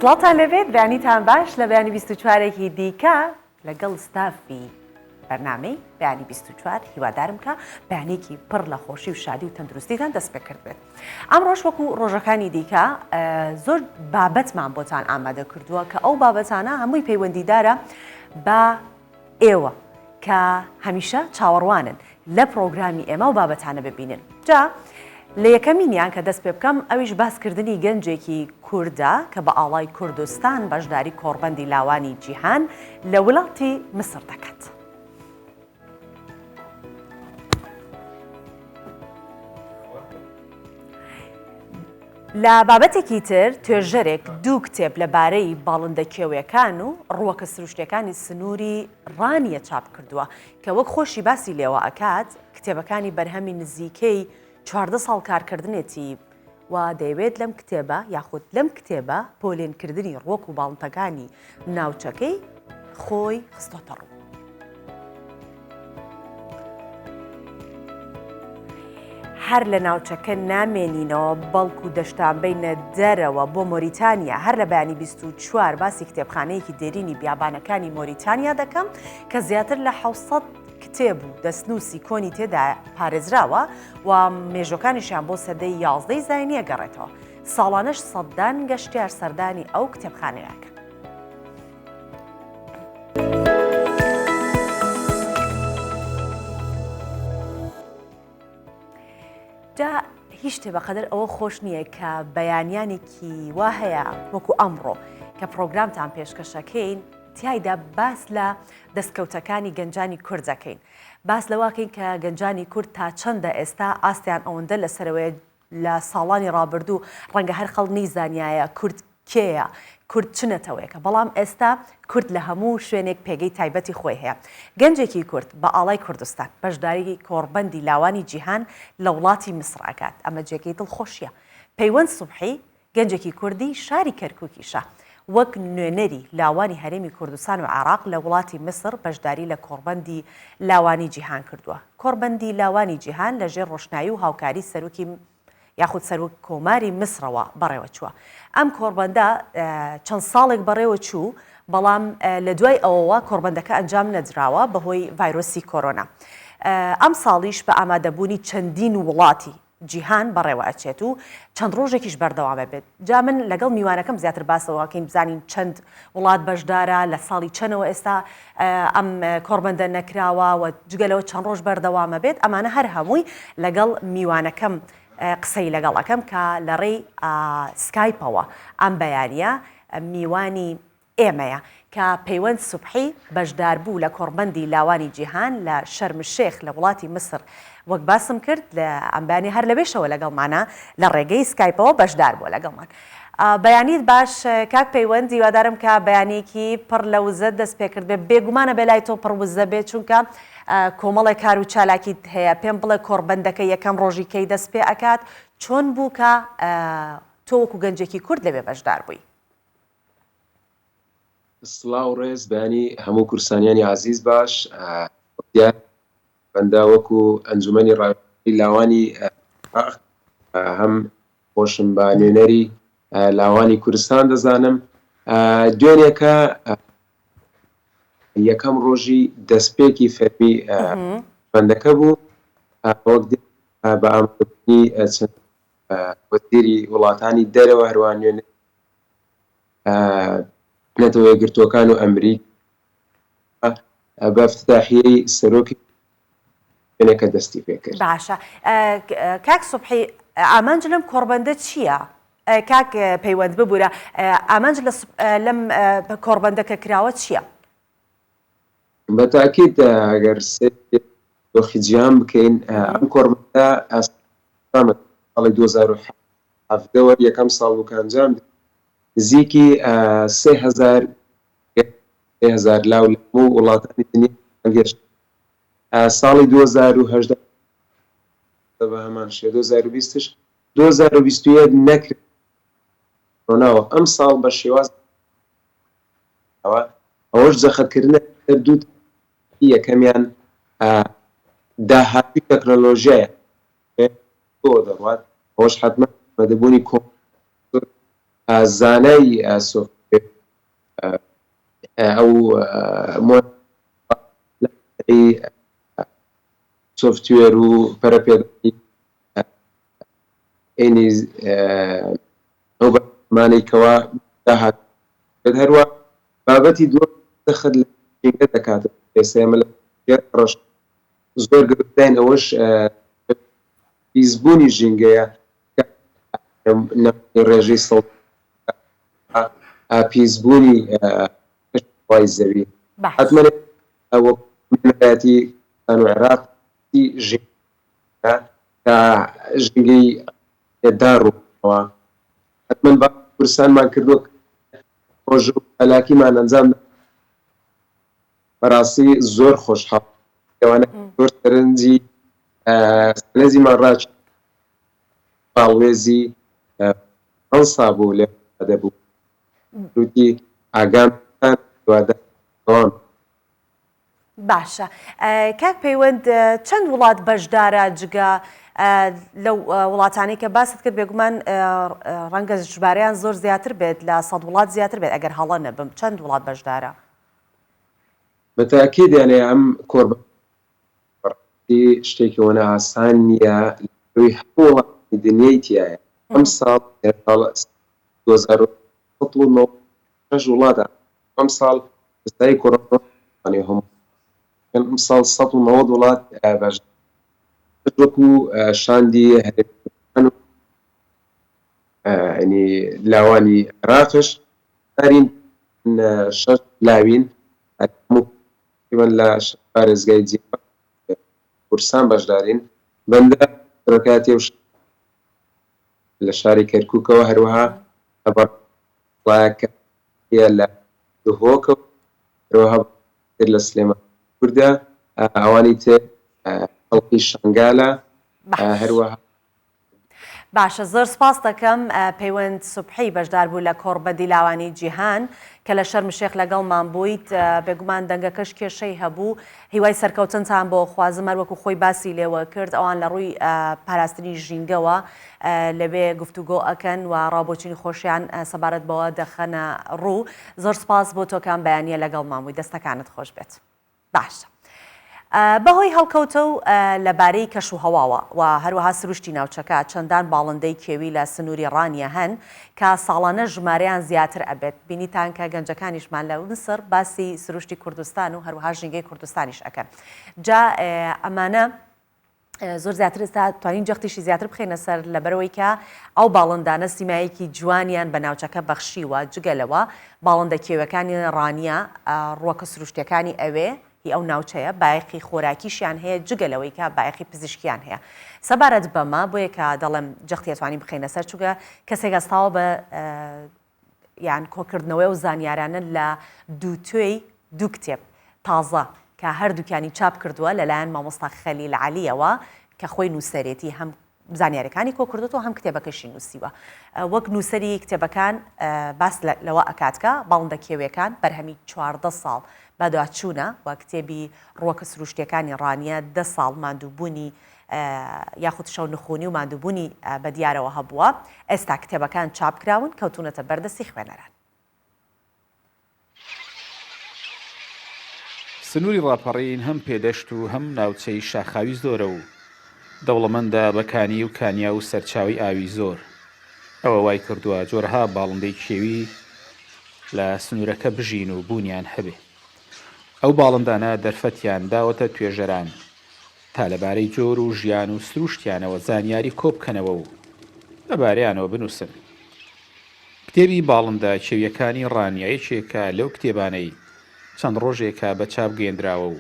سڵاتان لەبێت بەیانیتان باش لە بەیانی 24ێکی دیکە لەگەڵ ستافی بەرنامەی بەیانی 24 هیوادارم کە بەیانێکی پڕ لە خۆشی و شادی و تەندروستیتان دەست پێ کرد بێت. ئەم ڕۆژ وەکو ڕۆژەکانی دیکە زۆر بابەتمان بۆتان ئامادە کردووە کە ئەو بابەتانە هەمووی پەیوەندیدارە بە ئێوە کە هەمیشە چاوەڕوانن لە پرۆگرامی ئێمە و بابەتانە ببینن. جا لە یەکەمینیان کە دەست پێ بکەم ئەویش باسکردنی گەنجێکی کووردە کە بە ئاڵای کوردستان بەشداری کۆڕبەندی لاوانی جیهان لە وڵاتی مسر دەکات. لە بابەتێکی تر توێژەرێک دوو کتێب لەبارەی باڵندە کێویەکان و ڕووەکە سروشتیەکانی سنووری ڕانیە چاپ کردووە کە وەک خۆشی باسی لێوە ئەکات کتێبەکانی بەرهەمی نزیکەی 14 ساڵ کارکردنێتی و دەیەوێت لەم کتێبە یاخود لەم کتێبە پۆلێنکردنی ڕووەک و باڵندەکانی ناوچەکەی خۆی خستۆتە ڕوو. هەر لە ناوچەکە نامێنینەوە بەڵکو و دەشتان بینە دەرەوە بۆ مۆریتانیا هەر لە بەیانی 24 باسی کتێبخانەیەکی دێرینی بیابانەکانی مۆریتانیا دەکەم کە زیاتر لە 700 کتێب و دەستنووسی کۆنی تێدا پارێزراوە و مێژۆکانیشیان بۆ سەدەی 11 زاینیە گەڕێتەوە. ساڵانەش سەدان گەشتیار سەردانی ئەو کتێبخانەیەکە. جا هیچ شتێ بەقەدر ئەوە خۆش نییە کە بەیانیانێکی وا هەیە وەکو ئەمڕۆ کە پرۆگرامتان پێشکەشەکەین تیایدا باس لە دەستکەوتەکانی گەنجانی کورد دەکەین. باس لەواکەین کە گەنجانی کورد تا چەندە ئێستا ئاستیان ئەوەندە لەسەرەوەی لە ساڵانی ڕابردوو ڕەنگە هەر خەڵ نەیزانایە کورد کێیە کورد چنەتەوەیەکە بەڵام ئێستا کورد لە هەموو شوێنێک پێگەی تایبەتی خۆی هەیە. گەنجێکی کورد بە ئاڵای کوردستان بەشداری کۆڕبەندی لاوانی جیهان لە وڵاتی مسر ئەکات. ئەمە جێگەی دڵخۆشیە. پەیوەند سوبحی گەنجێکی کوردی شاری کەرکووکیشە وەک نوێنەری لاوانی هەرێمی کوردستان و عێراق لە وڵاتی مسر بەشداری لە کۆڕبەندی لاوانی جیهان کردووە. کۆڕبەندی لاوانی جیهان لەژێر ڕۆشنایی و هاوکاری سەرۆکی یاخود سەرۆک کۆماری مسرەوە بەڕێوە چووە. ئەم کۆڕبەندە چەند ساڵێک بەڕێوە چوو بەڵام لە دوای ئەوەوە کۆڕبەندەکە ئەنجام نەدراوە بەهۆی ڤایرۆسی کۆرۆنا. ئەم ساڵیش بە ئامادەبوونی چەندین وڵاتی جیهان بەڕێوە ئەچێت و چەند ڕۆژێکیش بەردەوامە بێت. جا من لەگەڵ میوانەکەم زیاتر باسەوەکەین بزانین چەند وڵات بەشدارە لە ساڵی چەندەوە ئێستا ئەم کۆڕبەندە نەکراوە و جگەلەوە چەند ڕۆژ بەردەوامە بێت. ئەمانە هەر هەمووی لەگەڵ میوانەکەم قسەی لەگەڵەکەم کە لە ڕێی سکایپەوە ئەم بەیانیە میوانی ئێمەیە کە پەیوەند سوبحی بەشدار بوو لە کۆڕبەندی لاوانی جیهان لە شەرمشێخ لە وڵاتی مسر وەک باسم کرد لە ئەمبانی هەر لەبێشەوە لەگەڵمانە لە ڕێگەی سکایپەوە بەشدار بووە لەگەڵمان. بەیانیت باش کاک پەیوەند هیوادارم کە بەیانێکی پڕ لە وزە دەست پێ کرد بێت بێگومانە بێلای تۆ پڕ وزە بێت چونکە کۆمەڵی کار و چالاکیت هەیە پێم بڵێ کۆڕبەندەکە یەکەم ڕۆژیکەی دەست پێ ئەکات چۆن بوو کە تۆ وەکو گەنجێکی کورد لەبێ بەشدار بووی. سڵاو ڕێز بەیانی هەموو کورسانیانی عزیز باش بەندا وەکو ئەنجومەنی ڕاوێژی لاوانی هەم خۆشم بە نوێنەری لاوانی کوردستان دەزانم دوێنێکە یەکەم ڕۆژی دەستپێکی فەرمی بەندەکە بوو وەک بە ئامادەبوونی وەزیری وڵاتانی دەرەوە هەروان نوێنەر نەتەوە یەکگرتووەکان و ئەمریکا بە افتتاحیەی سەرۆکی وێنەکە دەستی پێ کرد. باشە کاک سوبحی ئامانج لەم کۆڕبەندە چییە؟ کاک پەیوەند ببوورە ئامانج لەم کۆڕبەندەکە کراوە چییە؟ بەتاکید ئەگەر دۆخی جیهان بکەین ئەم کۆڕبەندە ساڵی 2017ەوە یەکەم ساڵ بوو کە ئەنجام نزیکی 3000 لاو لە هەموو وڵاتانی دنیا گەشت. ساڵی 2018 بە هەمان شێوە 2020ش 2021 نەکرد ڕۆناوە ئەم ساڵ بە شێواز ئەوەش جەخەتکردنە دوو یەکەمیان داهاتی تەکنۆلۆژیایە دەڕوات ئەوەش حتممە مەدەبوونی زانای ئەو سۆفتوێر و پەرەپێدانی عینی ئەو بەمانێکەوە داهات هەروە بابەتی دووە دەخت لە ژینگە دەکاتە ئێسێمە لە ڕەش زۆر گرنگترین ئەوەش پیسبوونی ژینگەیە ڕێژەی سەڵ پیسبوونی وای زەوی حتمما ئەوە منەتی و عێراقی ژینگە کە ژینگەی داڕوەوە حتمما با کوردستانمان کردووە ڕۆژ و هەلاکیمان ئەنجام بەڕاستی زۆر خۆشحاڵ لەوانە زۆر سەرنجی سەرنجیمان ڕاچ باڵێزی ئەنسا بوو لێ دەبوو وتی ئاگامان دوادەوام. باشە کاک پەیوەند چەند وڵات بەشدارە جگە لەو وڵاتانەی کە باست کرد بێگومان ڕەنگە ژمارەیان زۆر زیاتر بێت لە 100 وڵات زیاتر بێت ئەگەر هەڵە نەبم چەند وڵات بەشدارە؟ بەتاکید یانێ ئەم کۆربەتی شتێکی وەنە ئاسان نییە لەوەی هەموو وڵاتی دنیای تایە ئەم ساڵ 2009 وڵاتە ئەم ساڵ ئێستای کۆڕۆنای هەموو ئەم ساڵ 190 وڵات بەش وەکو شاندی هەرێمی ینی لاوانی عێراقش دارین 6 لاوین لە پارێزگای جیهان کوردستان بەشدارین بەندە ڕکاتی و لە شاری کەرکووکەوە هەروەها هەبڕڵایەکە لە دهۆکە هەروەها لە سلێمان کوردە ئەوانی تر خەڵکی شنگالە هەروەها. باشە زۆر سپاس دەکەم پەیوەند سوبحی بەشدار بوو لە کۆڕبەدی لاوانی جیهان کە لە شەرم شێخ لەگەڵمان بوویت بێگومان دەنگەکەش کێشەی هەبوو هیوای سەرکەوتنتان بۆ خوازم هەر وەکو خۆی باسی لێوە کرد ئەوان لە ڕووی پاراستنی ژینگەوە لەبێ گفتوگۆ ئەکەن و ڕابۆچینی خۆشیان سەبارەت بەوە دەخەنە ڕوو. زۆر سپاس بۆ تۆکان بەیانیە لەگەڵمان بووی دەستەکانت خۆش بێت. باشە بەهۆی هەڵکەوتە و لەبارەی کەش و هەواوە و هەروەها سروشتی ناوچەکە چەندان باڵندەی کێوی لە سنووری ڕانیە هەن کە ساڵانە ژمارەیان زیاتر ئەبێت بینیتان کە گەنجەکانیشمان لە مسر باسی سروشتی کوردستان و هەروەها ژینگەی کوردستانیش ئەکەن جا ئەمانە زۆر زیاتر ئێستا توانین جەختیشی زیاتر بخێنە سەر لەبەرەوەی کە ئەو باڵندانە سیمایەکی جوانیان بە ناوچەکە بەخشیوە جگەلەوە باڵندە کێوەکانی ڕانیە ڕووەکە سروشتیەکانی ئەوێ ئەو ناوچەیە بایەخی خۆراکیشیان هەیە جگەلەوەی کە بایەخی پزیشکیان هەیە سەبارەت بەمە بۆیە کە دەڵێم جەختی ئەتوانین بخینە سەر چووکە کەسێک ئەستاوە بە یان کۆکردنەوەی و زانیارانە لە دوو کتێب تازە کە هەردووکیانی چاپ کردووە لەلایەن مامۆستا خەلیل عەلیەوە کە خۆی نووسەرێتی هەم زانیاریەکانی کۆکردوەوە هەم کتێبەکەشی نووسیوە وەک نووسەری کتێبەکان باس لەوە ئەکاتکە باڵندە کێویەکان بەرهەمی 14 ساڵ بەدواچوونە و کتێبی ڕووەکە سروشتیەکانی ڕانیە 10 ساڵ ماندووبوونی یاخود شەو نخوونی و ماندووبوونی بە دیارەوە هەبووە ئێستا کتێبەکان چاپکراون کەوتونەتە بەردەستی خوێنەران. سنووری ڕاپەڕین هەم پێدەشت و هەم ناوچەی شاخاوی زۆرە و دەوڵەمەندە بەکانی و کانیا و سەرچاوی ئاوی زۆر ئەوە وای کردووە جۆرەها باڵندەی کێوی لە سنوورەکە بژین و بوونیان هەبێ. ئەو باڵندانە دەرفەتیان داوەتە توێژەران تا لەبارەی جۆر و ژیان و سروشتیانەوە زانیاری کۆبکەنەوە و لەبارەیانەوە بنووسن. کتێبی باڵندە کێویەکانی ڕانیایەکێکە لەو کتێبانەی چەند ڕۆژێکە بە چاپ گەێنراوە و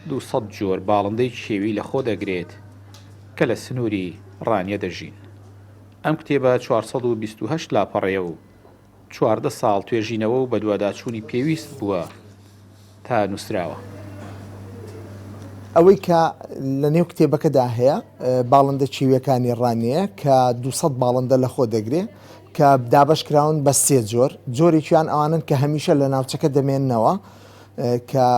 200 جۆر باڵندەی کێوی لە خۆ دەگرێت کە لە سنووری ڕانیە دەژین. ئەم کتێبە 428 لاپەڕەیە و 14 ساڵ توێژینەوە و بە دوواداچوونی پێویست بووە تا نووسراوە. ئەوەی کە لە نێو کتێبەکەدا هەیە باڵندە کێویەکانی ڕانیە کە 200 باڵندە لە خۆ دەگرێت کە دابەشکراون بە 3 جۆر جۆرێکیان ئەوانن کە هەمیشە لە ناوچەکە دەمێننەوە کە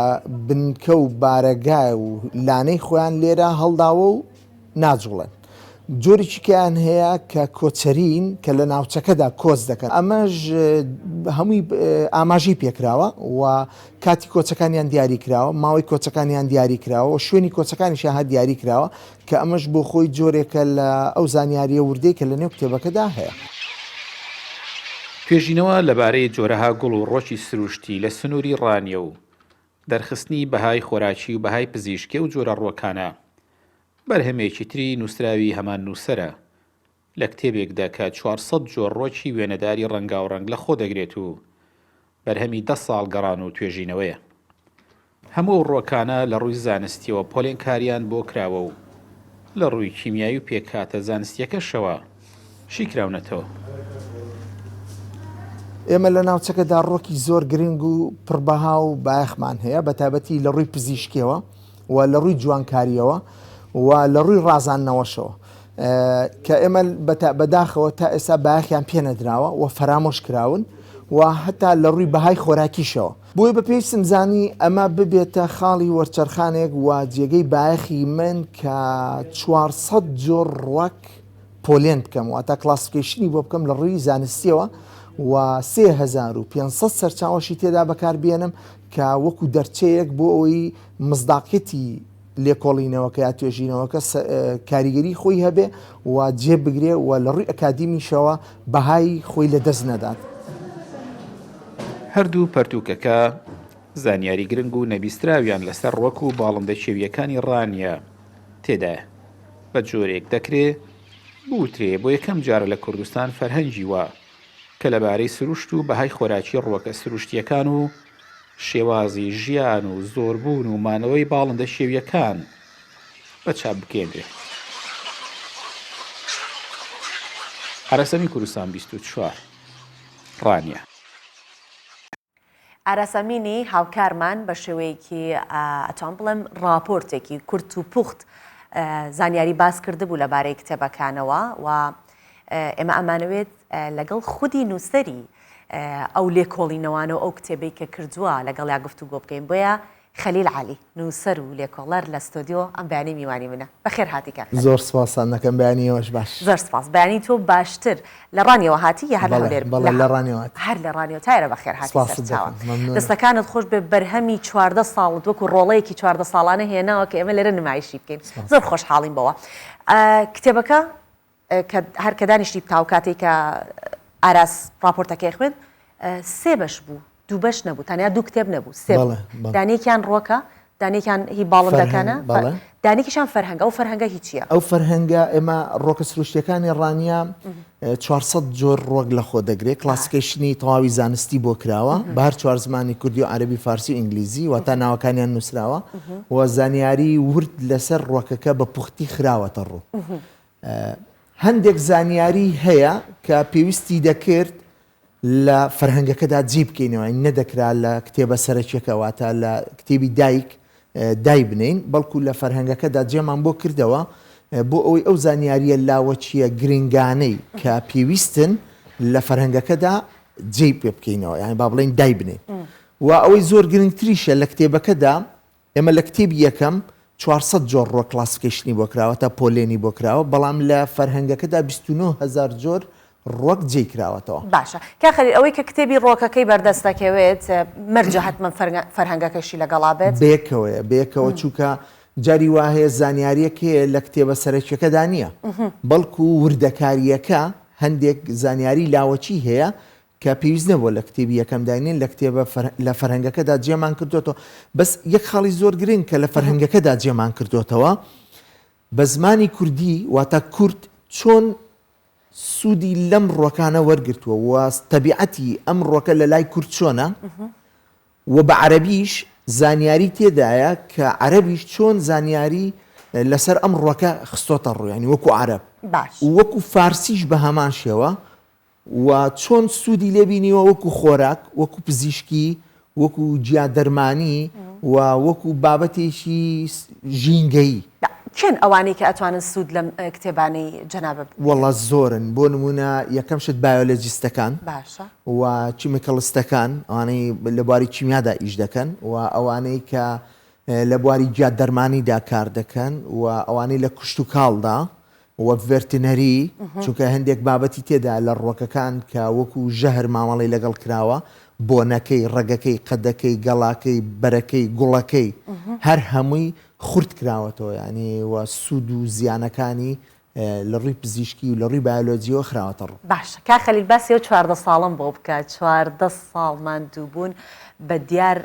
بنکە و بارەگای و لانەی خۆیان لێرە هەڵداوە و ناجوڵێن جۆرێکی کەیان هەیە کە کۆچەرین کە لە ناوچەکەدا کۆچ دەکەن ئەمەش هەمووی ئاماژی پێکراوە و کاتی کۆچەکانیان دیاری کراوە ماوەی کۆچەکانیان دیاری کراوە و شوێنی کۆچەکانیشیان هەر دیاری کراوە کە ئەمەش بۆ خۆی جۆرێکە لە ئەو زانیاریە وردەی کە لە نێو کتێبەکەدا هەیە. توێژینەوە لەبارەی جۆرەها گوڵ و ڕۆکی سروشتی لە سنووری ڕانیە و دەرخستنی بەهای خۆراکی و بەهای پزیشکی و جۆرە ڕۆکانە بەرهەمێکی تری نووسراوی هەمان نووسەرە لە کتێبێکدا کە 400 جۆر ڕۆکی وێنەداری ڕەنگاوڕەنگ لە خۆ دەگرێت و بەرهەمی 10 ساڵ گەڕان و توێژینەوەیە. هەموو ڕۆکانە لە ڕووی زانستیەوە پۆلێنکاریان بۆ کراوە و لە ڕووی کیمیایی و پێکهاتە زانستیەکەشەوە شیکراونەتەوە. ئێمە لە ناوچەکەدا ڕۆکی زۆر گرنگ و پڕبەها و بایەخمان هەیە بە تایبەتی لە ڕووی پزیشکیەوە و لە ڕووی جوانکاریەوە و لە ڕووی ڕازاندنەوەشەوە کە ئێمە بەداخەوە تا ئێستا بایەخیان پێنەدراوە و فەرامۆش کراون و هەتا لە ڕووی بەهای خۆراکیشەوە بۆی بەپێویستم زانی ئەمە ببێتە خاڵی وەرچەرخانێک و جێگەی بایەخی من کە 400 جۆر ڕۆک پۆلێن بکەم و تا کلاسفیکیشنی بۆ بکەم لە ڕووی زانستیەوە و 3500 سەرچاوەشی تێدا بەکاربێنم کە وەکو دەرچەیەک بۆ ئەوەی مزداقەتی لێکۆڵینەوەکە یا توێژینەوەکە کاریگەری خۆی هەبێ و جێ بگرێ و لە ڕووی ئەکادیمیشەوە بەهای خۆی لە دەست نەدات. هەردوو پەرتووکەکە زانیاری گرنگ و نەبیستراویان لەسەر ڕۆک و باڵندە شێویەکانی ڕانیە تێدایە بە جۆرێک دەکرێت بوترێ بۆ یەکەم جارە لە کوردستان فەرهەنگی وە کە لەبارەی سروشت و بەهای خۆراکی ڕۆکە سروشتیەکان و شێوازی ژیان و زۆربوون و مانەوەی باڵندە شێویەکان بە چاپ بکێنرێ. ئارەسەمی کوردستان 24 ڕانیە. ئارەسەمینی هاوکارمان بە شێوەیەکی ئەتوان بڵێم راپۆرتێکی کورت و پوخت زانیاری باس کرده بوو لەبارەی کتێبەکانەوە و ئێمە ئەمانەوێت لەگەڵ خودی نووسەری ئەو لێکۆڵینەوانە و ئەو کتێبەی کە کردووە لەگەڵ یا گفتوگۆ بکەین بۆیە خەلیل عەلی نووسەر و لێکۆڵەر لە ستۆدیۆ ئەم بەیانی میوانی منە. بەخێر هاتیکە. زۆر سپاسان دەکەم بەیانیەوەش باش. زۆر سپاس. بەیانی تۆ باشتر لە ڕانیەوە هاتی یا هەر لە هەولێر؟ بەڵێ لە ڕانیەوە. هەر لە ڕانیەوە تایرە بەخێر هاتی سەرچاوە. دەستەکانت خۆش بێ بەرهەمی 14 ساڵت وەکو ڕۆڵەیەکی 14 ساڵانە هێناوە کە ئێمە لێرە نمایشی بکەین. زۆر خۆشحاڵین بەوە. کتێبەکە هەر کە دانیشتی تاو کاتێک کە ئاراس راپۆرتەکەی خوێن سێ بەش بوو، دوو بەش نەبوو، تەنیا دوو کتێب نەبوو، سێ بوو. دانێکیان ڕۆکە، دانێکیان هی باڵندەکانە، دانێکیشان فەرهەنگە. ئەو فەرهەنگە هی چییە؟ ئەو فەرهەنگە ئێمە ڕۆکە سروشتیەکانی ڕانیە 400 جۆر ڕۆک لە خۆ دەگرێت، کلاسیفیکیشنی تەواوی زانستی بۆ کراوە بە هەر چوار زمانی کوردی و عەرەبی فارسی و ئینگلیزی و تا ناوەکانیان نووسراوە و زانیاری ورد لەسەر ڕۆکەکە بە پوختی خراوەتە ڕوو. هەندێک زانیاری هەیە کە پێویستی دەکرد لە فەرهەنگەکەدا جێ بکەینەوە، نەدەکرا لە کتێبە سەرەکیەکەوە تا لە کتێبی دای بنین، بەڵکو لە فەرهەنگەکەدا جێمان بۆ کردەوە بۆ ئەوەی ئەو زانیاریە لاوەچیە گرنگانەی کە پێویستن لە فەرهەنگەکەدا جێ پێ بکەینەوە، یعنی با بڵێن دای بنین. و ئەوەی زۆر گرنگتریشە لە کتێبەکەدا ئێمە لە کتێبی یەکەم 400 جۆر ڕۆک کلاسیفیکیشنی بۆ کراوە تا پۆلێنی بۆ کراوە، بەڵام لە فەرهەنگەکەدا 29,000 جۆر ڕۆک جێ کراوەتەوە. باشە کا خەلیل ئەوەی کە کتێبی ڕۆکەکەی بەردەستەکەوێت مەرجە حتمەن فەرهەنگەکەشی لەگەڵا بێت بێکەوە چووکە جاری وهەیە زانیاریەکەیە لە کتێبە سەرەکیەکەدا نییە، بەڵکو وردەکاریەکە هەندێک زانیاری لاوەچی هەیە کە پێویست نەبووە لە کتێبی یەکەم داینین لە کتێبە لە فەرهەنگەکەدا جێمان کردوێتەوە. بەس یەک خاڵی زۆر گرنگ کە لە فەرهەنگەکەدا جێمان کردوێتەوە بە زمانی کوردی واتە کورد چۆن سوودی لەم ڕۆکانە وەرگرتووە و تەبیعەتی ئەم ڕۆکە لە لای کورد چۆنە و بە عەرەبیش زانیاری تێدایە کە عەرەبیش چۆن زانیاری لەسەر ئەم ڕۆکە خستۆتە ڕوو، ینی وەکو عەرەب، وەکو فارسیش بە هەمان شێوە و چۆن سوودی لێبینیوە وەکو خۆراک، وەکو پزیشکی، وەکو جیادەرمانی و وەکو بابەتێکی ژینگەیی. چەند ئەوانەی کە ئەتوانن سوود لەم کتێبانەی جەنابە وەڵا زۆرن. بۆ نمونە یەکەم شت بایۆلۆجیستەکان و چیمیکەڵستەکان، ئەوانەی لە بواری چیمیادا ئیش دەکەن و ئەوانەی کە لە بواری جیادەرمانیدا کار دەکەن و ئەوانەی لە کوشت و کاڵدا وە ڤێرتنەری چونکە هەندێک بابەتی تێدا لە ڕۆکەکان کە وەکو ژەهر مامەڵی لەگەڵ کراوە بۆنەکەی ڕێگەکەی قەدەکەی گەڵاکەی بەرەکەی گوڵەکەی هەر هەمووی خورد کراوەتەوە ینی وە سوود و زیانەکانی لە ڕووی پزیشکی و لە ڕووی بایۆلۆجیەوە خراوەتە ڕوو. باش کا خەلیل باسی و 14 ساڵم بۆ بکات 14 ساڵمان دووبوون بە دیار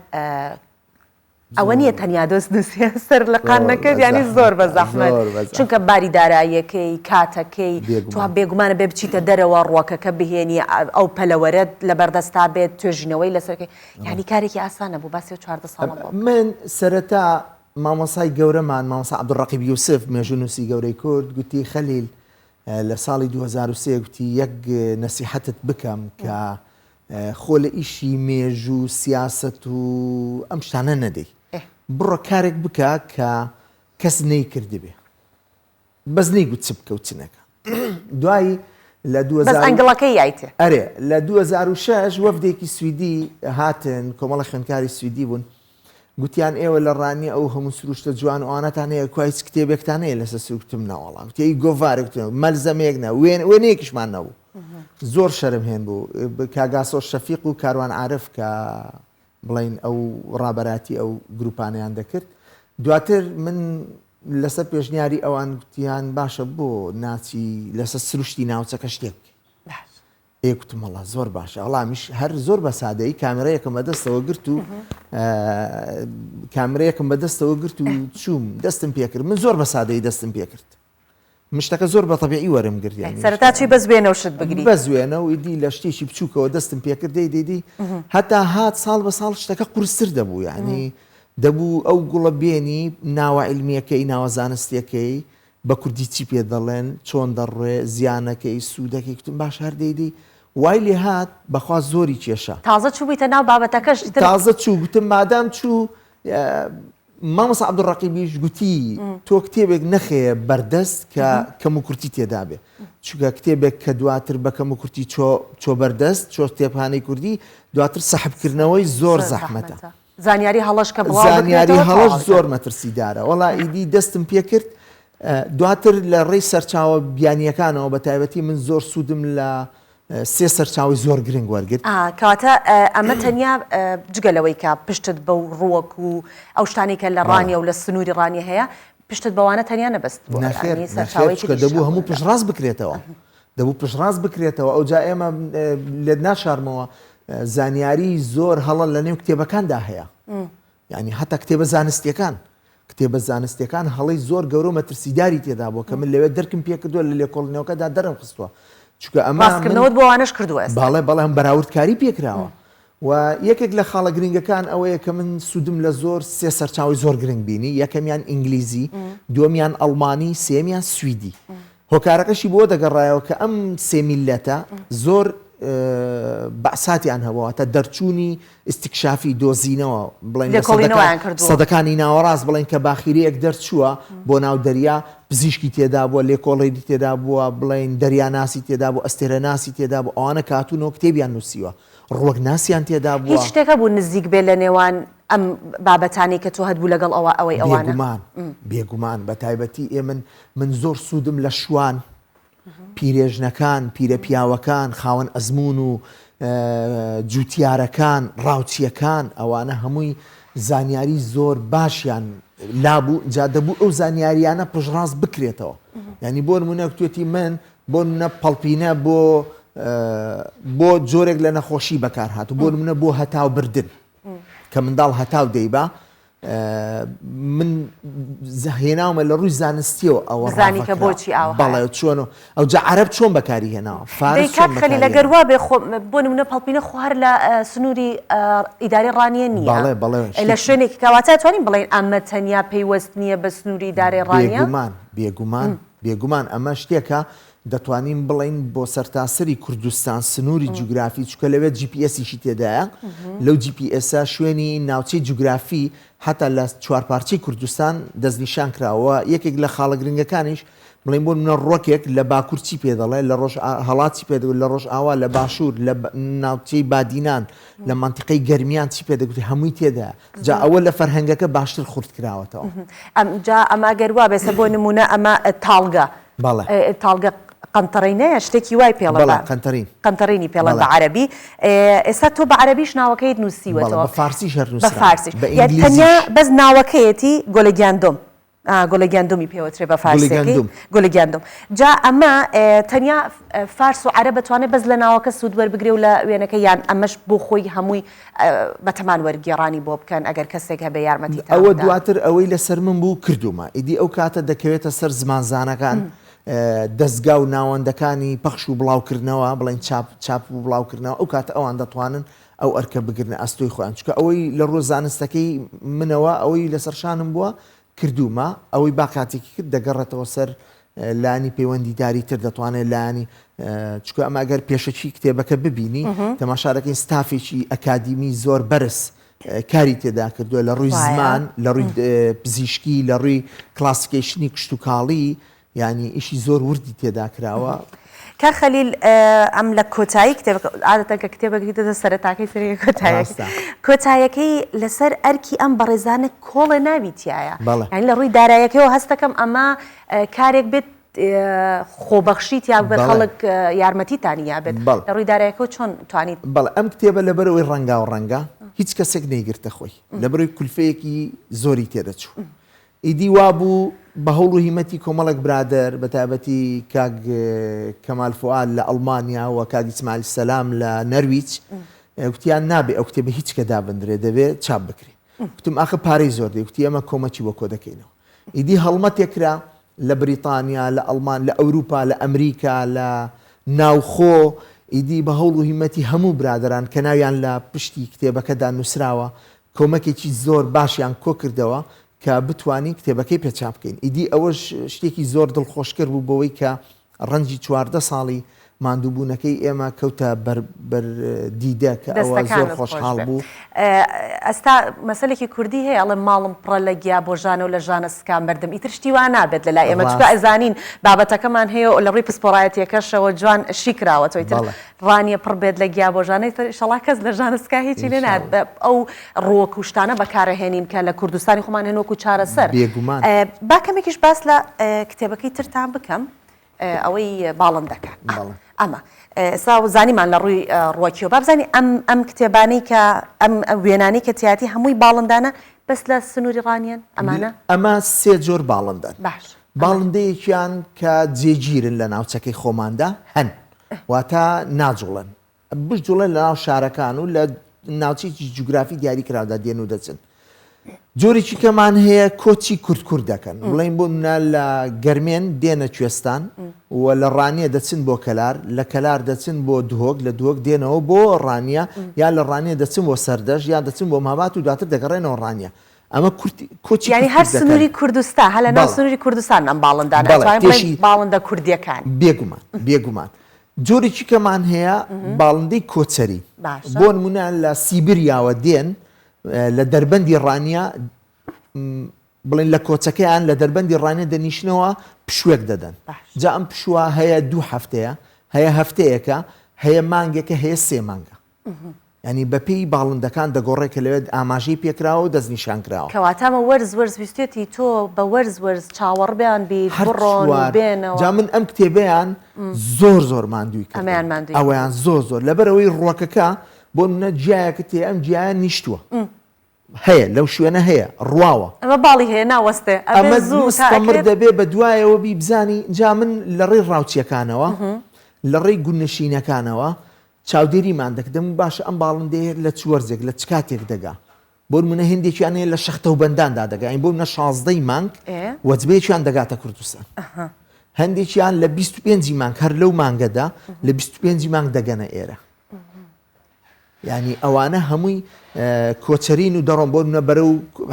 ئەوە نییە تەنیا دۆست نووسە سەر لە قان نەکرد ینی زۆر بە زەحمەت چونکە باری داراییەکەی کاتەکەی تو بێگومانە بێ بچیتە دەرەوە ڕۆکەکە بهێنی ئەو پەلەوەرەت لە بەردەستا بێت توێژینەوەی لەسەرکەی ینی کارێکی ئاسانە بوو باسی و 14 ساڵم من سەرەتا مامۆسای گەورەمان مامۆسا عەبدوڕەقیب یوسف مێژوونووسی گەورەی کورد گوتی خەلیل لە ساڵی 2003 گوتی یەک نەسیحەتت بکەم کە خۆ لە ئیشی مێژوو سیاست و ئەم شتانە نەدەی بڕۆ کارێک بکە کە کەس نەیکردی بێ بەس نەیگوت چ بکە و چ نەکە دوایی لە ئەنگڵەکەی یایتێ ئەرێ لە 2006 وەفدێکی سویدی هاتن کۆمەڵە خوێندکاری سویدی بوون گوتیان ئێوە لە ڕانی ئەو هەموو سروشتە جوان ئەوانەتان هەیە کوای کتێبێکتانەیە لەسەر سوکتم ناوەڵام گوتی گۆڤارێکتن مەلزەمەیەک نە وێنەیەکیشمان نەبوو زۆر شەرم هێن بوو کاگاسۆ شەفیق و کاروان عارف کە بڵین ئەو ڕابەراتی ئەو گروپانیان دەکرد دواتر من لەسەر پێشنیاری ئەوان گوتیان باشە بۆ ناچی لەسەر سروشتی ناوچەکە شتێک ئێکوتمەڵە زۆر باشە وەڵامیش هەر زۆر بە سادەیی کامێرەیەکم بەدەستەوە گرت و کامێرەیەکم بەدەستەوە گرت و چووم دەستم پێکرد من زۆر بە سادەیی دەستم پێکرد مشتەکە زۆر بە تەبیعی وەرم گرت سەرەتا چی بەزوێنە و شت بگری بەزوێنە و ئیدی لە شتێکی بچووکەوە دەستم پێکرد دەیدی هەتا هات ساڵ بە ساڵ شتەکە قورستر دەبوو یعنی دەبوو ئەو گوڵە بێنی ناوە عیلمیەکەی ناوە زانستیەکەی بە کوردی چی پێ دەڵێن چۆن دەڕێ زیانەکەی سوودەکەی کتم باش هەر دەیدی وای لێ هات بەخوا زۆری کێشە تازە چوو بیتە ناو بابەتەکەش تازە چوو گوتم مادام چوو مامۆسا عەبدوڕەقیبیش گوتی تۆ کتێبێک نەخەیە بەردەست کە کەم و کورتی تێدا بێ چونکە کتێبێک کە دواتر بە کەم و کورتی چۆ بەردەست چۆ کتێبخانەی کوردی دواتر سەحبکردنەوەی زۆر زەحمەتە زانیاری هەڵەش کە زانیاری هەڵەش زۆر مەترسیدارە وەڵا ئیدی دەستم پێکرد دواتر لە ڕێی سەرچاوە بیانیەکانەوە بە تایبەتی من زۆر سوودم لە سێ سەرچاوی زۆر گرنگ وەرگرت کەواتە ئەمە تەنیا جگەلەوەی کە پشتت بە ڕووەک و ئەو شتانی کە لە ڕانیە و لە سنووری ڕانی هەیە پشتت بەوانە تەنیا نەبەست نەخێر دەبوو هەموو پشتڕاست بکرێتەوە دەبوو پشتڕاست بکرێتەوە ئەو جا ئێمە لێ ناشارمەوە زانیاری زۆر هەڵە لە نێو کتێبەکاندا هەیە یعنی هەتا کتێبە زانستیەکان کتێبە زانستیەکان هەڵی زۆر گەورە مەترسیداری تێدا بوو کە من لەوێ دەرکم پێکردووە لە لێکۆڵینەوەکەدا دەرم خستووە چونکە ئەمەکردنەوەت بۆوانش کردووە بەڵێ هەم بەراوردکاری پێکراوە و یەکێک لە خاڵە گرنگەکان ئەوەیە کە من سوودم لە زۆر سێ سەرچاوی زۆر گرنگ بینی یەکەمیان ئینگلیزی دووەمیان ئەڵمانی سێمیان سویدی هۆکارەکەشی بۆ دەگەڕایەوە کە ئەم سێ میلەتە زۆر بەعساتیان هەبووەتە دەرچوونی استیکشافی دۆزینەوە بڵێن سەدەکانی ناوەڕاست بڵێن کە باخیرەیەک دەرچووە بۆ ناو دەریا پزیشکی تێدا بووە لێکۆڵێری تێدا بووە بڵێن دەریاناسی تێدا بوو ئەستێرە ناسی تێدا بوو ئەوانە کاتوونەوە کتێبیان نووسیوە ڕۆک ناسیان تێدا بووە هیچ شتێکە بوو نزیک بێ لە نێوان ئەم بابەتانی کە تۆ هەبوو لەگەڵ ئەوەی ئەوانە بێگومان بە تایبەتی من زۆر سوودم لە شوان پیرێژنەکان پیرە پیاوەکان خاوەن ئەزمون و جوتیارەکان ڕاوچیەکان ئەوانە هەمووی زانیاری زۆر باشیان لابوو جا دەبوو ئەو زانیاریانە پشڕاست بکرێتەوە ینی بۆ نمونە کتێتی من بۆ نمونە پەڵپینە بۆ جۆرێک لە نەخۆشی بەکار هات و بۆ نمونە بۆ هەتاو بردن کە منداڵ هەتاو دەیبا من هێناومە لە ڕووی زانستیەوە ئەوە زانی کە بۆچی بەڵێ چۆن ئەو جا عەرەب چۆن بەکاری هێناوە فارسی خەلی لەگەر وا بێ بۆ نمونە پەڵپینە خوار لە سنووری ئیداری ڕانیە نییە لە شوێنێکی کەواتە توانین بڵێن ئەمە تەنیا پەیوەست نییە بە سنووری ئیداری ڕانیە بێگومان ئەمە شتێکە دەتوانین بڵین بۆ سەرتاسەری کوردستان سنووری جوگرافی چکە لەوێت GPSیشی تێدایە لەو GPSە شوێنی ناوچەی جوگرافی هەتا لە چوارپارچەی کوردستان دەستنیشان کراوە یەکێک لە خاڵە گرنگەکانیش بڵین بۆ منە ڕۆکێک لە باکوور چی پێ دەڵێ لە ڕۆژ هەڵاتی پێدەوت لە ڕۆژ ئاوا لە باشوور لە ناوچەی بادینان لە مانتیقەی گەرمیان چی پێدەگوتی هەمووی تێدا جا ئەوە لە فەرهەنگەکە باشتر خورد کراوەتەوە جا ئەمە گەر وا بێسە بۆ نمونە ئەمە تاڵگە بەڵێ تاڵگە قەنتەڕینەیە شتێکی وای پێڵە بەڵێ قەنتەڕینی پێڵە بەڵێ. بە عەرەبی ئێستا تۆ بە عەرەبیش ناوەکەیت بەڵێ نووسیوەتەوە بە فارسیش هەر بە نووسرا فارسیش بە تەنیا ئینگلیزیش بەس ناوەکەیەتی گۆلەگیاندۆم گۆلەگیاندۆمی پێوەترێ بە فارسیەکەی گۆلەگیاندۆم جا ئەمە تەنیا فارس و عەرە بەتوانێت بەس لە ناوەکە سوود وەربگرێ و لە وێنەکە یان ئەمەش بۆ خۆی هەمووی بەتەمان وەرگێڕانی بۆ بکەن ئەگەر کەسێک هەبێ یارمەتی ئەوە دواتر ئەوەی لەسەر من بوو کردومە ئیدی ئەو کاتە دەکەوێتە سەر زمانزانەکان دەستگا و ناوەندەکانی پەخش و بڵاوکردنەوە بڵێن چاپ و بڵاوکردنەوە ئەو کاتە ئەوان دەتوانن ئەو ئەرکە بگرنە ئەستۆی خۆیان چکە ئەوەی لە ڕۆ زانستەکەی منەوە ئەوەی لەسەرشانم بووە کردومە ئەوەی با کاتێکی کرد دەگەڕێتەوە سەر لانی پەیوەندیداری تر دەتوانێت لانی چکە ئەمە ئەگەر پێشەچی کتێبەکە ببینی تەماشارەکەی ستافێکی ئەکادیمی زۆر بەرز کاری تێدا کردووە لە ڕووی زمان لە ڕووی پزیشکی لە ڕووی کلاسیکیشنی کشت و کاڵی ینی ئیشی زۆر وردی تێدا کراوە کار خەلیل ئەم لە کۆتایی عادەتەن کە کتێبەکەی دەدە سەرەتاکەی سەری کۆتاییەکەی لەسەر ئەرکی ئەم بەڕێزانە کۆڵە ناویتیایە یعنی لە ڕووی دارایەکەیەوە هەستەکەم ئەمە کارێک بێت خۆبەخشیت یا بێت خەڵک یارمەتیتانی یابێت لە ڕووی دارایەکەەوە چۆن توانیت بەڵێ ئەم کتێبە لەبەرەوەی ڕەنگا و ڕەنگە هیچ کەسێک نەیگرتە خۆی لەبەرەوەی کولفەیەکی زۆری تێدەچوو ئیدی وابوو بە هەوڵ و هیمەتی کۆمەڵک برادر بە تایبەتی کاک کەمال فواد لە ئەڵمانیا و کاک ئیسماعیل سەلام لە نەرویج وتیان نابێ ئەو کتێبە هیچ کە دابدرێ دەبێت چاپ بکرێ وتم ئاخە پارەی زۆر دێ وتی ئەمە کۆمەکی بۆ کۆ دەکەینەوە ئیدی هەڵمەتێکرا لە بریتانیا لە ئەڵمان لە ئەوروپا لە ئەمریکا لە ناوخۆ ئیدی بە هەوڵ و هیمەتی هەموو برادران کە ناویان لە پشتی کتێبەکەدا نووسراوە کۆمەکێکی زۆر باشیان کۆ کردەوە کە بتوانین کتێبەکەی پێچاپ بکەین ئیدی ئەوەش شتێکی زۆر دڵخۆشکرد بوو بەوەی کە ڕەنجی 14 ساڵی ماندووبوونەکەی ئێمە کەوتە دیدە کە ئەوە زۆر خۆشحاڵ بوو ئەستا مەسەلێکی کوردی هەیە ئەڵێ ماڵم پڕە لە گیا بۆ ژانە و لە ژانە سکان بەردەم ئیتر شتی وا نابێت لەلای ئێمە چکە ئەزانین بابەتەکەمان هەیە و لە ڕووی پسپۆڕایەتیەکەشەوە جوان شیکراوە تۆ ئیتر ڕانیە پڕ بێت لە گیا بۆ ژانەی شەڵا کەس لە ژانە سکا هیچی لێ نات ئەو ڕۆکوشتانە بەکارەهێنین کە لە کوردستانی خۆمان هێنوەکو چارەسەر با کەمێکیش باس لە کتێبەکەی ترتان بکەم ئەوەی باڵندەکە ئەمە ئێستا زانیمان لە ڕووی ڕۆکیەوە با بزانانی ئەم کتێبانەی کە ئەم وێنانەی کە تیاتی هەمووی باڵندانە بەس لە سنووری ڕانیان ئەمانە ئەمە سێ جۆر باڵندن باڵندەیەکیان کە جێگیرن لە ناوچەکەی خۆماندا هەن واتە ناجوڵن بجوڵن لە ناو شارەکان و لە ناوچێکی جوگرافی دیاری کراودا دێن و دەچن جۆرێکی کەمان هەیە کۆچی کورد دەکەن بڵین بۆ منە لە گەرمێن دێنە کوێستان و لە ڕانیە دەچن بۆ کەلار لە کەلار دەچن بۆ دهۆک لە دهۆک دێنەوە بۆ ڕانیە یا لە ڕانیە دەچن بۆ سەردەش یا دەچن بۆ مابات و دواتر دەگەڕێنەوە ڕانیە ئەمە کۆچی یعنی هەر سنووری کوردستان هە لە ناو سنووری کوردستان ئەم باڵندانە باڵندە کوردیەکان بێگومان جۆرێکی کەمان هەیە باڵندەی کۆچەری بۆ نمونە لە سیبریاوە دێن لە دەربەندی ڕانیە بڵین لە کۆچەکەیان لە دەربەندی ڕانیە دەنیشنەوە پشوێک دەدەن جا ئەم پشووە هەیە 2 هەفتەیە هەیە هەفتەیەکە هەیە مانگێکە هەیە 3 مانگە ینی بەپێی باڵندەکان دەگۆڕێکە لەوێت ئاماژەی پێکراوە و دەستنیشان کراوە کەواتامە وەرز ویستێتی تۆ بە وەرز چاوەڕبیان بیت بڕۆن بێنەوە جا من ئەم کتێبەیان زۆر ماندووی کرد ئەویان زۆر لەبەرەوەی ڕۆکەکە بۆ منە جیایەکە تێ ئەم جیایان نیشتووە هەیە لەو شوێنە هەیە ڕواوە ئەمە باڵی هەیە ناوەستێ ئەمە مستەمر دەبێ بە دوایەوە بی بزانی جا من لە ڕێی ڕاوچیەکانەوە لە ڕێی گونەشینەکانەوە چاودێریمان دەکردم باشە ئەم باڵندەیە لە چوەرزێک لە چ کاتێک دەگا بۆ منە هێندێکیانەیە لە شەختە و بەنداندا دەگەین بۆ منە 16 مانگ وەجبەیەکیان دەگاتە کوردستان هەندێکیان لە 25 مانگ هەر لەو مانگەدا لە 25 مانگ دەگەنە ئێرە ینی ئەوانە هەمووی کۆچەرین و دەڕۆم بۆ منە بەرەو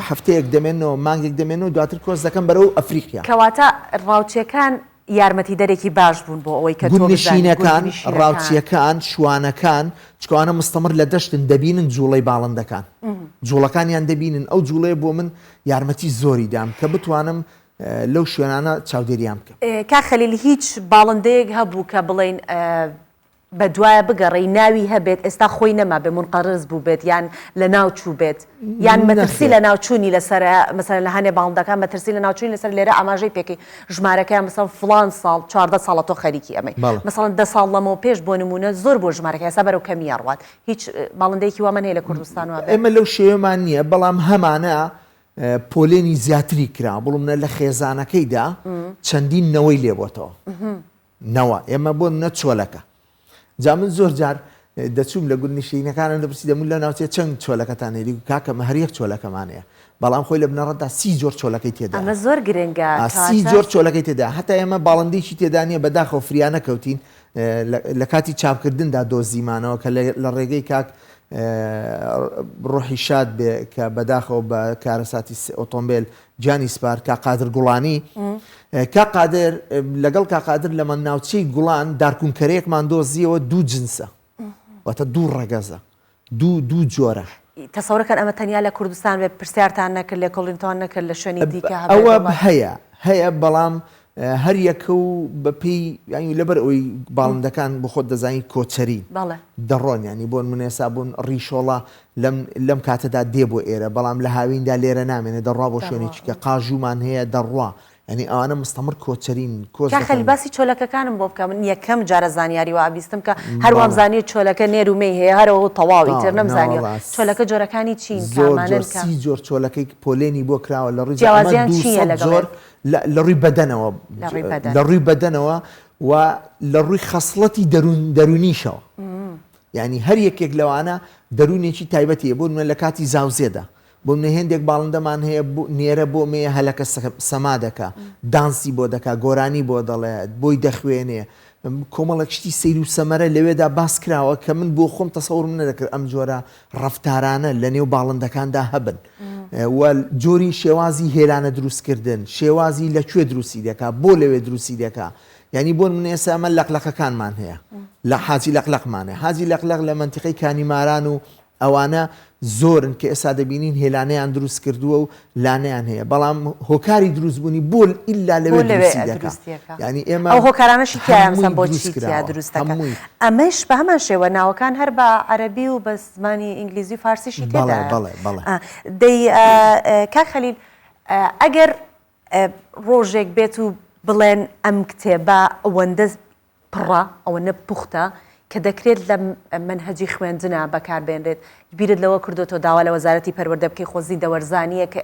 هەفتەیەک دەمێنەوە مانگێک دەمێنەوە دواتر کۆز دەکەم بەرەو ئەفریقیا کەواتە ڕاوچیەکان یارمەتی دەرێکی باش بوون بۆ ئەوەی کە گونەشینەکان ڕاوچیەکان شوانەکان چکوانە مستەمر لە دەشتن دەبینن جوڵەی باڵندەکان جوڵەکانیان دەبینن ئەو جوڵەیە بۆ من یارمەتی زۆری دام کە بتوانم لەو شوێنانە چاودێریان بکەم کا خەلیل هیچ باڵندەیەک هەبوو کە بڵێن بە دوایە بگەڕی ناوی هەبێت ئێستا خۆی نەما بێ منقەرز بوو بێت یان لە ناوچوو بێت یان مەترسی لە ناوچوونی لەسەر مەسەر لە هەنێ باڵندەکان مەترسی لە ناوچوونی لەسەر لێرە ئاماژەی پێکەی ژمارەکەیان مەسەڵەن فڵان ساڵ 14 ساڵە تۆ خەریکی ئەمەی مەسەڵەن 10 ساڵ لەمەوە پێش بۆ نمونە زۆر بۆ ژمارەکە ئێستا بەرەو کەمی ڕوات هیچ باڵندەیەکی وامە هەیە لە کوردستان وابێت ئێمە لەو شێوەمان نییە بەڵام هەمانە پۆلێنی زیاتری کرا بڵمە لە خێزانەکەیدا چەندین نەوەی لێبۆتەوە نەوە ئێمە بۆ نە چۆلەکە جا من زۆر جار دەچوم لە گوندنشینەکانە دەپرسی دەمون لە ناوچێ چەند چۆلەکەتان هێری کاکەمە هەریەک چۆلەکەمانەیە بەڵام خۆی لە بنەڕەتدا 30 جۆر چۆلەکەی تێدا ئەمە زۆر گرنگە 30 جۆر چۆلەکەی تێدا هەتا ئێمە باڵندێکی تێدا نیە بەداخەوە فریانە کەوتین لە کاتی چاپکردندا دۆزیمانەوە کە لە ڕێگەی کاک ڕۆحی شاد بێ کە بەداخەوە بە کارەساتی ئۆتۆمبیل جانی سپار کاقادر گوڵانی کاقادر لەگەڵ کاقادر لە من ناوچەی گوڵان دارکوونکەرەیەکمان دۆزیەوە دوو جنسە واتە دوو ڕەگەزە دوو جۆرە تەسەورەکەن ئەمە تەنیا لە کوردستان بێ پرسیارتان نەکرد لە کۆڵینتان نەکرد لە شوێنی دیکە ئەوە هەیە بەڵام هەر یەکە و بەپی لەبەر ئەوی باڵندەکان بۆ خۆت دەزانی کۆچەری دەڕۆن ینی بۆن منێسا بوون ڕیشۆڵە لەم کاتەدا دێ بۆ ئێرە بەڵام لە هاویندا لێرە نامێنێ دەڕوا بۆ شوێنێکی کە قاژومان هەیە دەڕوا ینی ئەوانە مستەمر کۆچەرین خەلی باسی چۆلەکەکانم بۆ بکەم من یەکەم جارە زانیاری و ئابیستم کە هەروەم زانی چۆلەکە نێرومەی هەیە هەرەوە تەواوی تر نەمزانانی چۆلەکە جۆرەکانی چین سی جۆر چۆلەکەی پۆلێنی بۆ کراوە لە ڕووی لە ڕووی بەدەنەوە لە ڕووی بەدەنەوە و لە ڕووی خەسڵەتی دەرونیشەوە ینی هەر یەکێک لەوانە دەرونێکی تایبەتیە بۆ لە کاتی زاوزێدا بۆ منە هێندێک باڵندەمان هەیە نێرە بۆ مێ هەلەکە سەما دەکا دانسی بۆ دەکا گۆرانی بۆ دەڵێت بۆی دەخوێنێ کۆمەڵەکشتی سیر و سەمەرە لەوێدا باس کراوە کە من بۆ خۆم تەسەوڕم نەدەکرد ئەم جۆرە ڕەفتارانە لە نێو باڵندەکاندا هەبن جۆری شێوازی هێلانە دروستکردن شێوازی لەکوێ دروستی دەکا بۆ لەوێ دروستی دەکا ینی بۆن من ئێستا ئەمە لەقلەقەکانمان هەیە لە حاجی لەقلەقمانێ حاجی لەقلەق لە منتیقەی کانیماران و ئەوانە زۆرن کە ئێستا دەبینین هێلانەیان دروست کردووە و لانەیان هەیە بەڵام هۆکاری دروستبوونی بۆ ئیلا لەوێ دروستیەکە ینی ئێمە ئەو هۆکارانەشی تیامسان بۆچی دروستەکە ئەمەش بە هەمان شێوە ناوەکان هەر بە عەرەبی و بە زمانی ئینگلیزی و فارسیشی تێدا دەی کاک خەلیل ئەگەر ڕۆژێک بێت و بڵێن ئەم کتێبە ئەوەندە پڕە ئەوەندە پوختە کە دەکرێت لە منهەجی خوێندنە بەکاربێنرێت بیرت لەوە کردوتەوە داوا لە وەزارەتی پەروەردە بکەی خۆزی دەوەرزانیە کە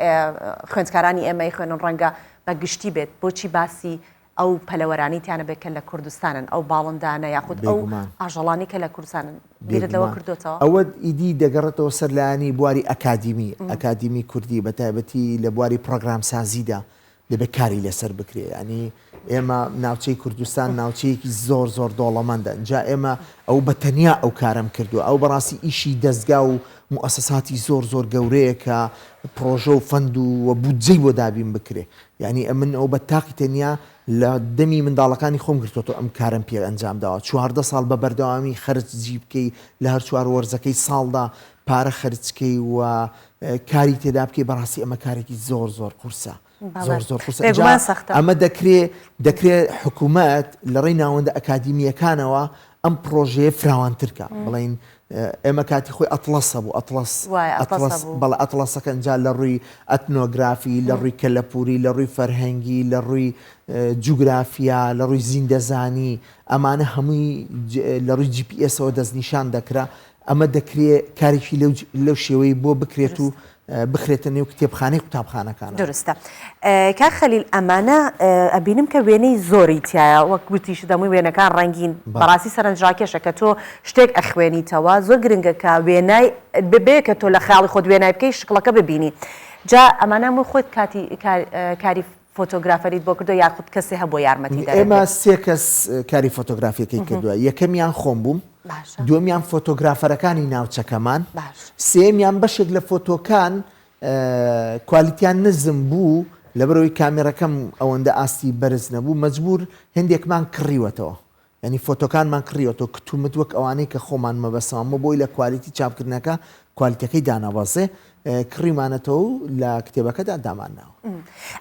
خوێندکارانی ئێمەی خوێنن ڕەنگە بە گشتی بێت بۆچی باسی ئەو پەلەوەرانیتیانە بێت کە لە کوردستانن ئەو باڵندانە یاخود ئەو ئاژەڵانی کە لە کوردستانن بیرت لەوە کردوتەوە ئەوە ئیدی دەگەڕێتەوە سەرلایانی بواری ئەکادیمی کوردی بە تایبەتی لە بواری پرۆگرام سازیدا دەبێت کاری لەسەر بکرێ ینی ئێمە ناوچەی کوردستان ناوچەیەکی زۆر دۆڵەمەندە جا ئێمە ئەو بە تەنیا ئەو کارم کردو ئەو بەڕاستی ئیشی دەستگا و موسەساتی زۆر گەورەیە کە پرۆژە و فەند و بودجەی بۆ دابین بکرێ ینی من ئەو بە تاقی تەنیا لە دەمی منداڵەکانی خۆم گرتوەوە ئەم کارم پێ ئەنجام داوە 14 ساڵ بە بەردەوامی خەرجی بکەی لە هەر چوار وەرزەکەی ساڵدا پارە خەرجکەی و کاری تێدا بکەی بەڕاستی ئەمە کارێکی زۆر قورسە زۆر ئەمە دەکرێت حکوومەت لە ڕێی ناوەندە ئەکادیمیەکانەوە ئەم پرۆژەیە فراوانترکە بڵین ئێمە کاتی خۆی ئەتڵەسە بوو بەڵە ئەتڵەسەکەن جا لە ڕووی ئەتنۆگرافی لە ڕووی کەلەپوری لە ڕووی فەرهەنگی لە ڕووی جوگرافیا لە ڕووی زیندەزانی ئەمانە هەمووی لە ڕووی GPS-ەوە دەستنیشان دەکرا ئەمە دەکرێت کارێکی لەو شێوەی بۆ بکرێت و بخرێتە نێو کتێبخانەی قوتابخانەکان درستە کاک خەلیل ئەمانە ئەبینم کە وێنەی زۆری تایە وەک گوتیش دەمووی وێنەکان ڕەنگین بەڕاستی سەرنجڕاکێشە کە تۆ شتێک ئەخوێنیتەوە زۆر گرنگە کە وێنای ببێ کە تۆ لە خیاڵی خۆت وێنای بکەی شکڵەکە ببینی جا ئەمانە خۆت کاری فۆتۆگرافەریت بۆ کردو یاخود کەسێ هەبۆ یارمەتی ئێمە سێ کەس کاری فۆتۆگرافیەکەی کردووە یەکەمیان خۆم بووم دووەمیان فۆتۆگرافەرەکانی ناوچەکەمان سێمیان بەشێک لە فۆتۆکان کوالیتیان نزم بوو لەبەرەوەی کامێرەکەم ئەوەندە ئاستی بەرز نەبوو مەجبور هەندێکمان کڕیوەتەوە ینی فۆتۆکانمان کڕیوەتەوە کتومت وەک ئەوانەی کە خۆمان مەبەسەوە بۆی لە کوالیتی چاپکردنەکە کوالیتەکەی داناوازێ کڕیمانەتەوە و لە کتێبەکەدا دامانناوە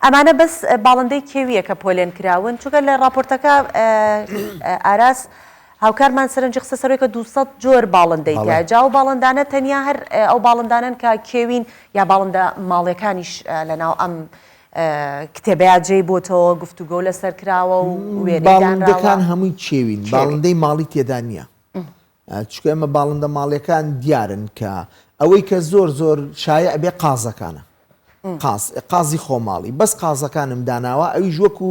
ئەمانە بەس باڵندەی کێویە کە پۆلێن کراون چونکە لە راپۆرتەکە ئاراس هاوکارمان سەرنجی قسە سەرۆی کە 200 جۆر باڵندەی تیا جا و باڵندانە تەنیا هەر ئەو باڵندانن کە کێوین یا باڵندە ماڵیەکانیش لەناو ئەم کتێبەیە جێی بۆتەوە گفتوگۆ لەسەر کراوە و باڵندەکان هەمووی چێوین باڵندەی ماڵی تێدا نییە چکە ئەمە باڵندە ماڵیەکان دیارن کە ئەوەی کە زۆر زۆر شایع بێ قازەکانە قازی خۆماڵی بەس قازەکانم داناوە ئەویش وەکو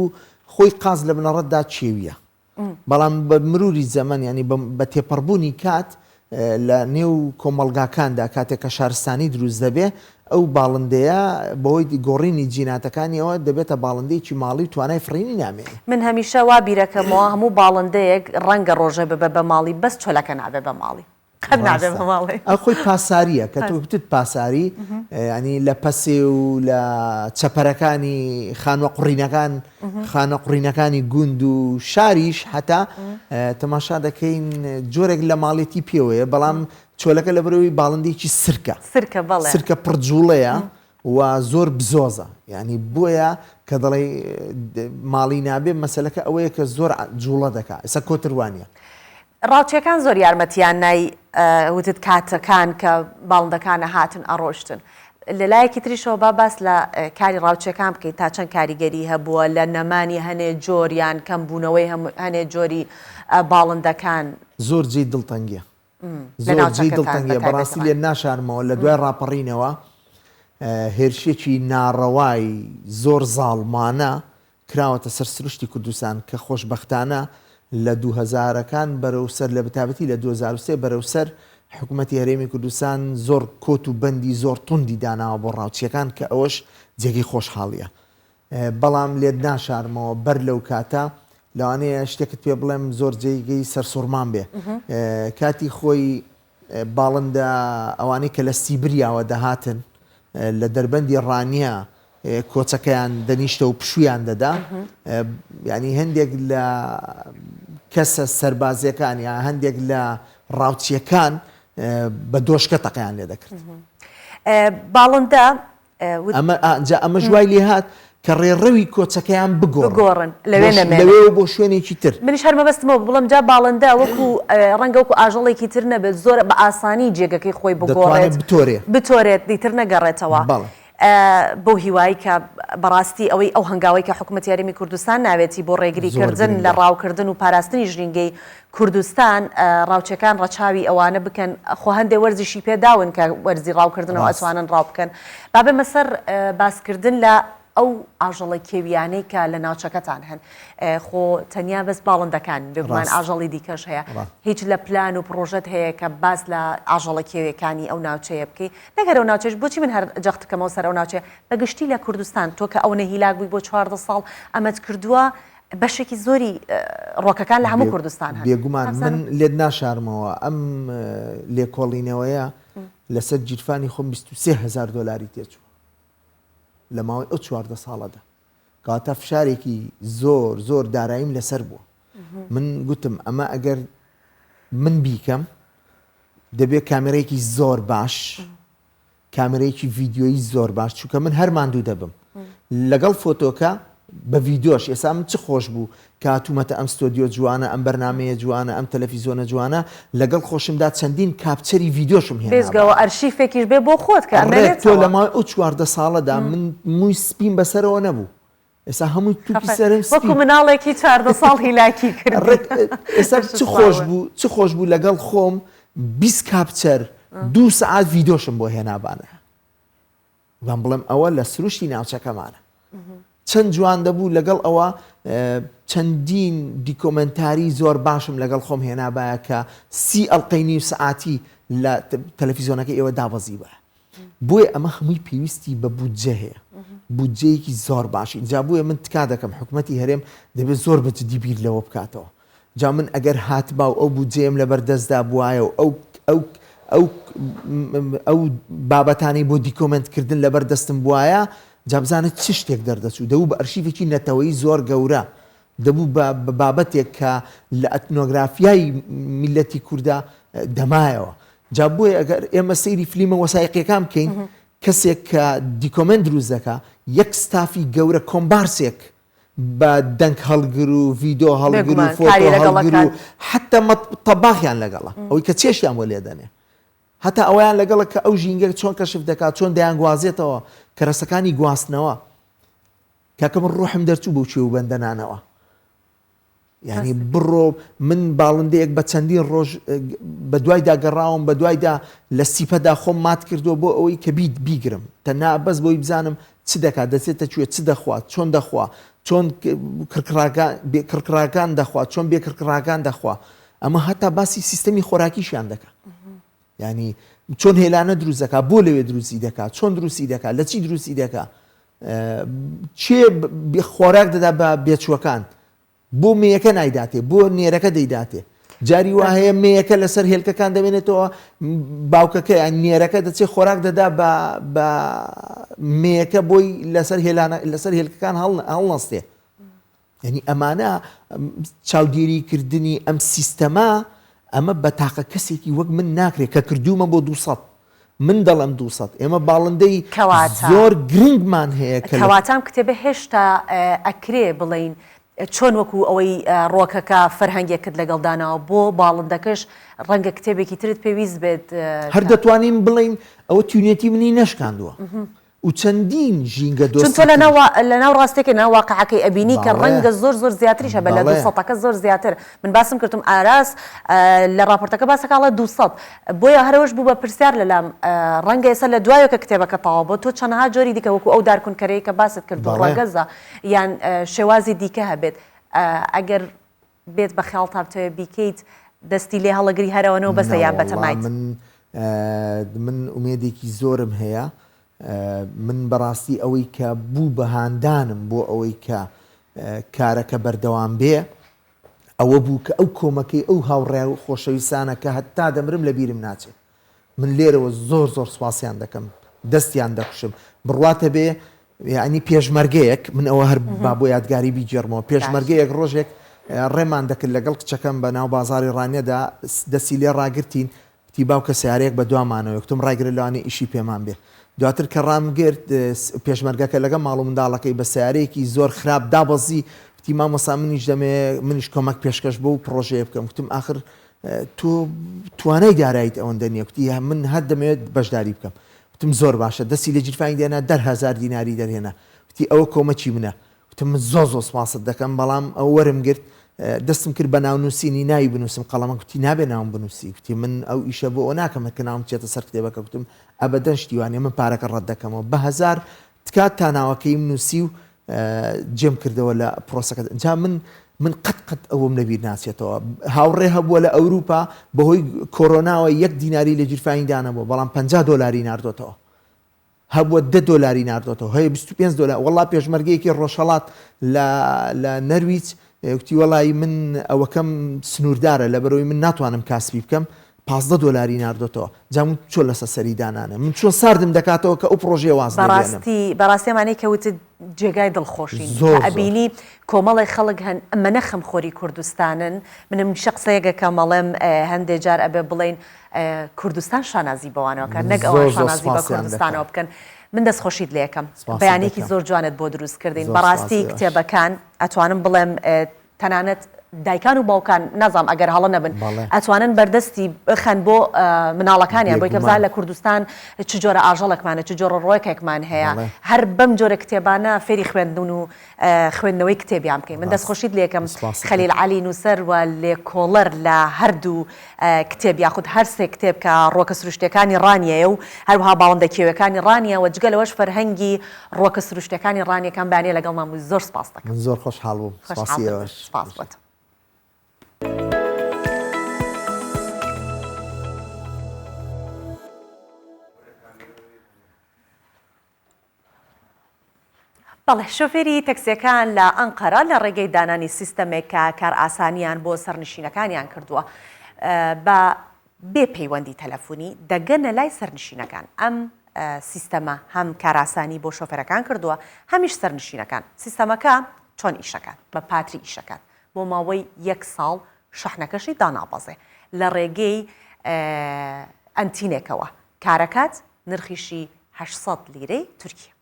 خۆی قاز لە بنەڕەتدا چێویە بەڵام بە مروری زەمن ینی بە تێپەڕبوونی کات لە نێو کۆمەڵگاکاندا کاتێک کە شارستانی دروست دەبێ ئەو باڵندەیە بەهۆی گۆڕینی جیناتەکانیەوە دەبێتە باڵندەیەکی ماڵی توانای فڕینی نامێ من هەمیشە وا بیرەکەمەوە هەموو باڵندەیەک ڕەنگە ڕۆژە ببە بە ماڵی بەس چۆلەکە نابێ بە ماڵی ئەو خۆی پاساریە کە تۆ بتت پاساری ینی لە پەسێ و لە چەپەرەکانی خانوە قوڕینەکان خانە قوڕینەکانی گوند و شاریش هەتا تەماشا دەکەین جۆرێک لە ماڵێتی پێوەیە بەڵام چۆلەکە لە بەرەوەی باڵندێکی سرکە پڕجوڵەیە و زۆر بزۆزە ینی بۆیە کە دەڵێ ماڵی نابێ مەسەلەکە ئەوەیە کە زۆر جوڵە دەکات ئێستا کۆتروانیە ڕاوچیەکان زۆر یارمەتیان نای وتت کاتەکان کە باڵندەکانە هاتن ئەڕۆشتن لە لایەکی تریشەوە با باس لە کاری ڕاوچیەکان بکەیت تا چەند کاریگەری هەبووە لە نەمانی هەنێ جۆریان کەمبوونەوەی هەنێ جۆری باڵندەکان زۆر جێی دڵتەنگیە زۆر جێی دڵتەنگیە بەڕاستی لێ ناشارمەوە لە دوای ڕاپەڕینەوە هێرشێکی ناڕەوای زۆر زاڵمانە کراوەتە سەر سروشتی کوردستان کە خۆشبەختانە لە 2000ەکان بەرەوسەر لە بەتابەتی لە 2003 بەرەوسەر حکوومەتی هەرێمی کوردستان زۆر کۆت و بەندی زۆر توندی داناوە بۆ ڕاوچیەکان کە ئەوەش جێگەی خۆشحاڵیە بەڵام لێت ناشارمەوە بەر لەو کاتە لەوانەیە شتێکت پێ بڵێم زۆر جێگەی سەرسوڕمان بێ کاتی خۆی باڵندە ئەوانەی کە لە سیبریاوە دەهاتن لە دەربەندی ڕانیە کۆچەکەیان دەنیشتە و پشویان دەدا ینی هەندێک لە کەسە سەربازیەکان یا هەندێک لە ڕاوچیەکان بە دۆشکە تەقیان لێ دەکرد باڵندە ئەمە ژوای لێ هات کە ڕێڕەوی کۆچەکەیان بگۆڕن لەوێ بۆ شوێنێکی تر منیش هەرمەبەستمەوە بڵم جا باڵندە وەکو ڕەنگە وەکو ئاژەڵێکی تر نەبێت زۆر بە ئاسانی جێگەکەی خۆی بگۆڕێت بتۆرێت دیتر نەگەڕێتەوە بۆ هیوای کە بەڕاستی ئەوەی ئەو هەنگاوی کە حکوومەتی هەرێمی کوردستان ناوێتی بۆ ڕێگریکردن لە ڕاوکردن و پاراستنی ژینگەی کوردستان ڕاوچەکان ڕەچاوی ئەوانە بکەن خۆ هەندێک وەرزشی پێداون کە وەرزی ڕاوکردنەوە ئەتوانن ڕاو بکەن با بێمە سەر باسکردن لە ئەو ئاژەڵە کێویانەی کە لە ناوچەکەتان هەن خۆ تەنیا بەس باڵندەکان بگومان ئاژەڵی دیکەش هەیە هیچ لە پلان و پرۆژەت هەیە کە باس لە ئاژەڵە کێویەکانی ئەو ناوچەیە بکەی نەگەر ئەو ناوچەش بۆچی من هەر جەختکەمەوە سەر ئەو ناوچەیە بەگشتی لە کوردستان تۆ کە ئەو نەهیلاک بووی بۆ 14 ساڵ ئەمەت کردووە بەشێکی زۆری ڕۆکەکان لە هەموو کوردستان هەن بێگومان من لێت ناشارمەوە ئەم لێکۆڵینەوەیە لەسەر جیرفانی خۆم 23,000 دۆلاری تێچوو لە ماوەی ئەو 14 ساڵەدا کاتە فشارێکی زۆر زۆر داراییم لەسەر بووە من گوتم ئەمە ئەگەر من بیکەم دەبێت کامێرەیەکی زۆر باش کامێرەیەکی ڤیددیۆیی زۆر باش چونکە من هەر ماندوو دەبم لەگەڵ فۆتۆکە بە ڤیددیۆش ئێستا من چ خۆش بوو کاتومەتە ئەم ستۆدیۆ جوانە ئەم بەرنمەیە جوانە ئەم تەلەڤیزۆنە جوانە لەگەڵ خۆشمدا چەندین کاپچەری ڤیددیۆشم هێنا بێزگەوە ئەرشیفێکیش بێ بۆ خۆت کە تۆ لە ماوەی ئەو 14 ساڵەدا من مووی سپین بەسەرەوە نەبوو ئێستا هەمووی تووپی سەرم وەکو مناڵێکی 14 ساڵ هیلاکی کرد ئێستا چ خۆش بوو لەگەڵ خۆم 20 کاپچەر 2 سعات ڤیددیۆشم بۆ هێنابانە وام بڵێم ئەوە لە سروشتی ناوچەکەمانە چەند جوان دەبوو لەگەڵ ئەوە چەندین دیکۆمنتاری زۆر باشم لەگەڵ خۆم هێنابایە کە 30 ئەڵقەی سعاتی لە تەلەڤیزۆنەکە ئێوە دابەزی بە بۆیە ئەمە هەمووی پێویستی بە بودجە هەیە بودجەیەکی زۆر باشی جا بووە من تکا دەکەم حکوومەتی هەرێم دەبێت زۆر بەجددی بیر لەوە بکاتەوە جا من ئەگەر هاتبا و ئەو بودجەیەم لە بەردەستدا بوایە و ئەو بابەتانی بۆ دیکۆمنتکردن لە بەردەستم بوایە جابزانێت چ شتێک دەردەچوو دەبوو بە ئەرشیفێکی نەتەوەی زۆر گەورە دەبوو بە بابەتێک کە لە ئەتنۆگرافیای میلەتی کووردا دەمایەوە جا بۆیە ئەگەر ئێمە سەیری فلیمە وەسایقیەکان بکەین کەسێک کە دیکۆمنت دروست دەکا یەک ستافی گەورە کۆمبارسێک بە دەنگ هەڵگر و ڤیدۆ هەڵگر و بێگومان، فۆتۆ کاری هەڵگر و لەگەڵەکان. حتا تەباخیان لەگەڵە ئەوەی کە چێشیان بۆ لێ دەنێ هەتا ئەویان لەگەڵە کە ئەو ژینگە چۆن کەشف دەکات چۆن دەیان گوازێتەوە کەرەسەکانی گواستنەوە کاکە من ڕوحم دەرچوو بۆ چێ و بەندەنانەوە یعنی بڕۆ من باڵندەیەک بە چەندین ڕۆژ بە دوایدا گەڕاوم بە دوایدا لە سیپەدا خۆم مات کردو بۆ ئەوەی کە بیت بیگرم تەنها بەس بۆی بزانم چ دەکات دەچێتە کوێ چ دەخوات چۆن دەخوا چۆن کڕکراکان دەخوات چۆن بێکڕکراکان دەخوا ئەمە هەتا باسی سیستەمی خۆراکیشیان دەکات ینی چۆن هێلانە دروست دەکات بۆ لەوێ دروستی دەکات چۆن دروستی دەکات لە چی دروستی دەکات چێ خۆراک دەدا بە بێچووەکان بۆ مێیەکە نایداتێ بۆ نێرەکە دەیداتێ جاری وا هەیە مێیەکە لەسەر هێلکەکان دەمێنێتەوە باوکەکە نێرەکە دەچێت خۆراک دەدا بە مێیەکە بۆی لەسەر هێلکەکان هەڵنەستێ یعنی ئەمانە چاودێریکردنی ئەم سیستەما ئەمە بە تاقە کەسێکی وەک من ناکرێت کە کردومە بۆ 200 من دەڵم 200 ئێمە باڵندەی زۆر گرنگمان هەیە کەواتام کتێبە هێشتا ئەکرێ بڵین چۆن وەکو ئەوەی ڕۆکەکە فەرهەنگێکت لەگەڵدانەوە بۆ باڵندەکەش ڕەنگە کتێبێکی ترت پێویست بێت هەر دەتوانین بڵین ئەوە تونێتی منی نەشکاندووە و چەندین ژینگە دۆست تۆ لەناو ڕاستێکە ناواقعەکەی ئەبینی کە ڕەنگە زۆر زیاتریشە بە لە 200ەکە زۆر زیاتر من باسم کردم ئاراس لە راپۆرتەکە باسەکەڵە 200 بۆیە هەرەوەش بوو بە پرسیار لەلام ڕەنگە ئێستا لە دوایەکە کتێبەکە تەواو بۆ تۆ چەندها جۆری دیکە وەکو ئەو دارکونکەرەیە کە باست کردو ڕەگەزە یان شێوازی دیکە هەبێت ئەگەر بێت بە خیاڵ تابتوێ بیکەیت دەستی لێ هەڵەگری هەرەوەنەوە بەسە یان بەتەمایت من ئومێدێکی زۆرم هەیە من بەڕاستی ئەوەی کە بوو بەهاندانم بۆ ئەوەی کە کارەکە بەردەوام بێ ئەوە بوو کە ئەو کۆمەکەی ئەو هاوڕێ و خۆشەویستانە کە هەتا دەمرم لە بیرم ناچێت من لێرەوە زۆر سواسیان دەکەم دەستیان دەخشم بڕواتە بێ یعنی پێشمەرگەیەک من ئەوە هەر با بۆ یادگاری بیجێڕمەوە پێشمەرگەیەک ڕۆژێک ڕێمان دەکرد لەگەڵ کچەکەم بە ناو بازاری ڕانێدا دەستی لێ ڕاگرتین تی باوکە سیارەیەک بە دوامانەوە یەکتم ڕایگرە لەوانێ ئیشی پێمان بێ دواتر کە ڕامگرت پێشمەرگەکە لەگە ماڵ و منداڵەکەی بە سیارەیەکی زۆر خراپ دابەزی وتی مامۆستا منیش دەمێ منیش کۆمەک پێشکەش بۆ و پرۆژەیە بکەم وتم آخر تۆ توانای دارایت ئەوەندە نییە وتی من هەر دەمەوێت بەشداری بکەم وتم زۆر باشە دەستی لە جیرفانی دێنا 10,000 دیناری دەرهێنا وتی ئەوە کۆمەکی منە وتم من زۆر سپاست دەکەم بەڵام ئەو وەرم گرت دەستم کرد بە ناونووسینی ناوی بنووسم قەڵەمە کوتی نابێ ناوم بنووسی وتی من ئەو ئیشە بۆ ئەو ناکەمە کە ناوم چێتە سەر کتێبەکە وتم ئەبەدەن شتیوانێ من پارەکە ڕەت دەکەمەوە بە 1000 تکات تا ناوەکەی نووسی و جێم کردەوە لە پرۆسەکە جا من قەت ئەوم لەبیر ناچێتەوە هاوڕێ هەبووە لە ئەوروپا بەهۆی کۆرۆناوە 1 دیناری لە جیرفانی دانەبوو بەڵام 50 دۆلاری ناردۆتەوە هەبووە 10 دۆلاری ناردۆتەوە هەیە 25 دۆلار وەڵا پێشمەرگەیەکی ڕۆژهەڵات لە نەرویج وتی وەڵی من ئەوەکەم سنووردارە لە بەرەوەی من ناتوانم کاسبی بکەم 15 دۆلاری ناردۆتەوە جام چۆ لەسە سەری دانانە من چۆن ساردم دەکاتەوە کە ئەو پرۆژێ واز بەڕاستیمانەی کەوتت جێگای دڵخۆشین ئەبینی کۆمەڵی خەڵک هەن ئەمە نەخەم خۆری کوردستانن منم شخصەیەگە کە مەڵێم هەندێک جار ئەبێ بڵین کوردستان شانازی بەوانەوەکە نەک ئەوە شانازی بە کوردستانەوە بکەن من دەستخۆشیت لێکم بەیانێکی زۆر جوانت بۆ دروستکردین بەڕاستی کتێبەکان ئەتوانم بڵێم تەنانەت دایکان و باوکان نازام ئەگەر هەڵە نەبن ئەتوانن بەردەستی بخەن بۆ مناڵەکانیان بۆی کە بزان لە کوردستان چ جۆرە ئاژەڵێکمانە چ جۆرە ڕۆیەکێکمان هەیە هەر بەم جۆرە کتێبانە فێری خوێندن و خوێندنەوەی کتێبیان بکەین من دەستخۆشیت لێکم خەلیل عەلی نووسەر و لێکۆڵەر لە هەردوو کتێب یاخود هەر سێ کتێب کە ڕۆکە سروشتەکانی ڕانیەیە و هەروەها باڵندە کێوەکانی ڕانیە و جگە لەوەش فەرهەنگی ڕۆکە سروشتەکانی ڕانیەکان بەیانێ لەگەڵ مامۆ زۆر سپاس دەکەم من زۆر خۆشحاڵ بووم سپاس بۆت بەڵێ شۆفێری تەکسیەکان لە ئەنقەرە لە ڕێگەی دانانی سیستەمێک کە کار ئاسانیان بۆ سەرنشینەکانیان کردووە بە بێ پەیوەندی تەلەفۆنی دەگەنە لای سەرنشینەکان ئەم سیستەمە هەم کاراسانی بۆ شۆفێرەکان کردووە هەمیش سەرنشینەکان سیستەمەکە چۆن ئیشەکان بە پاتری ئیشەکان بۆ ماوەی 1 ساڵ شەحنەکەشی دانابەزێ لە ڕێگەی ئەنتینێکەوە کارەکات نرخیشی 800 لیرەی تورکیە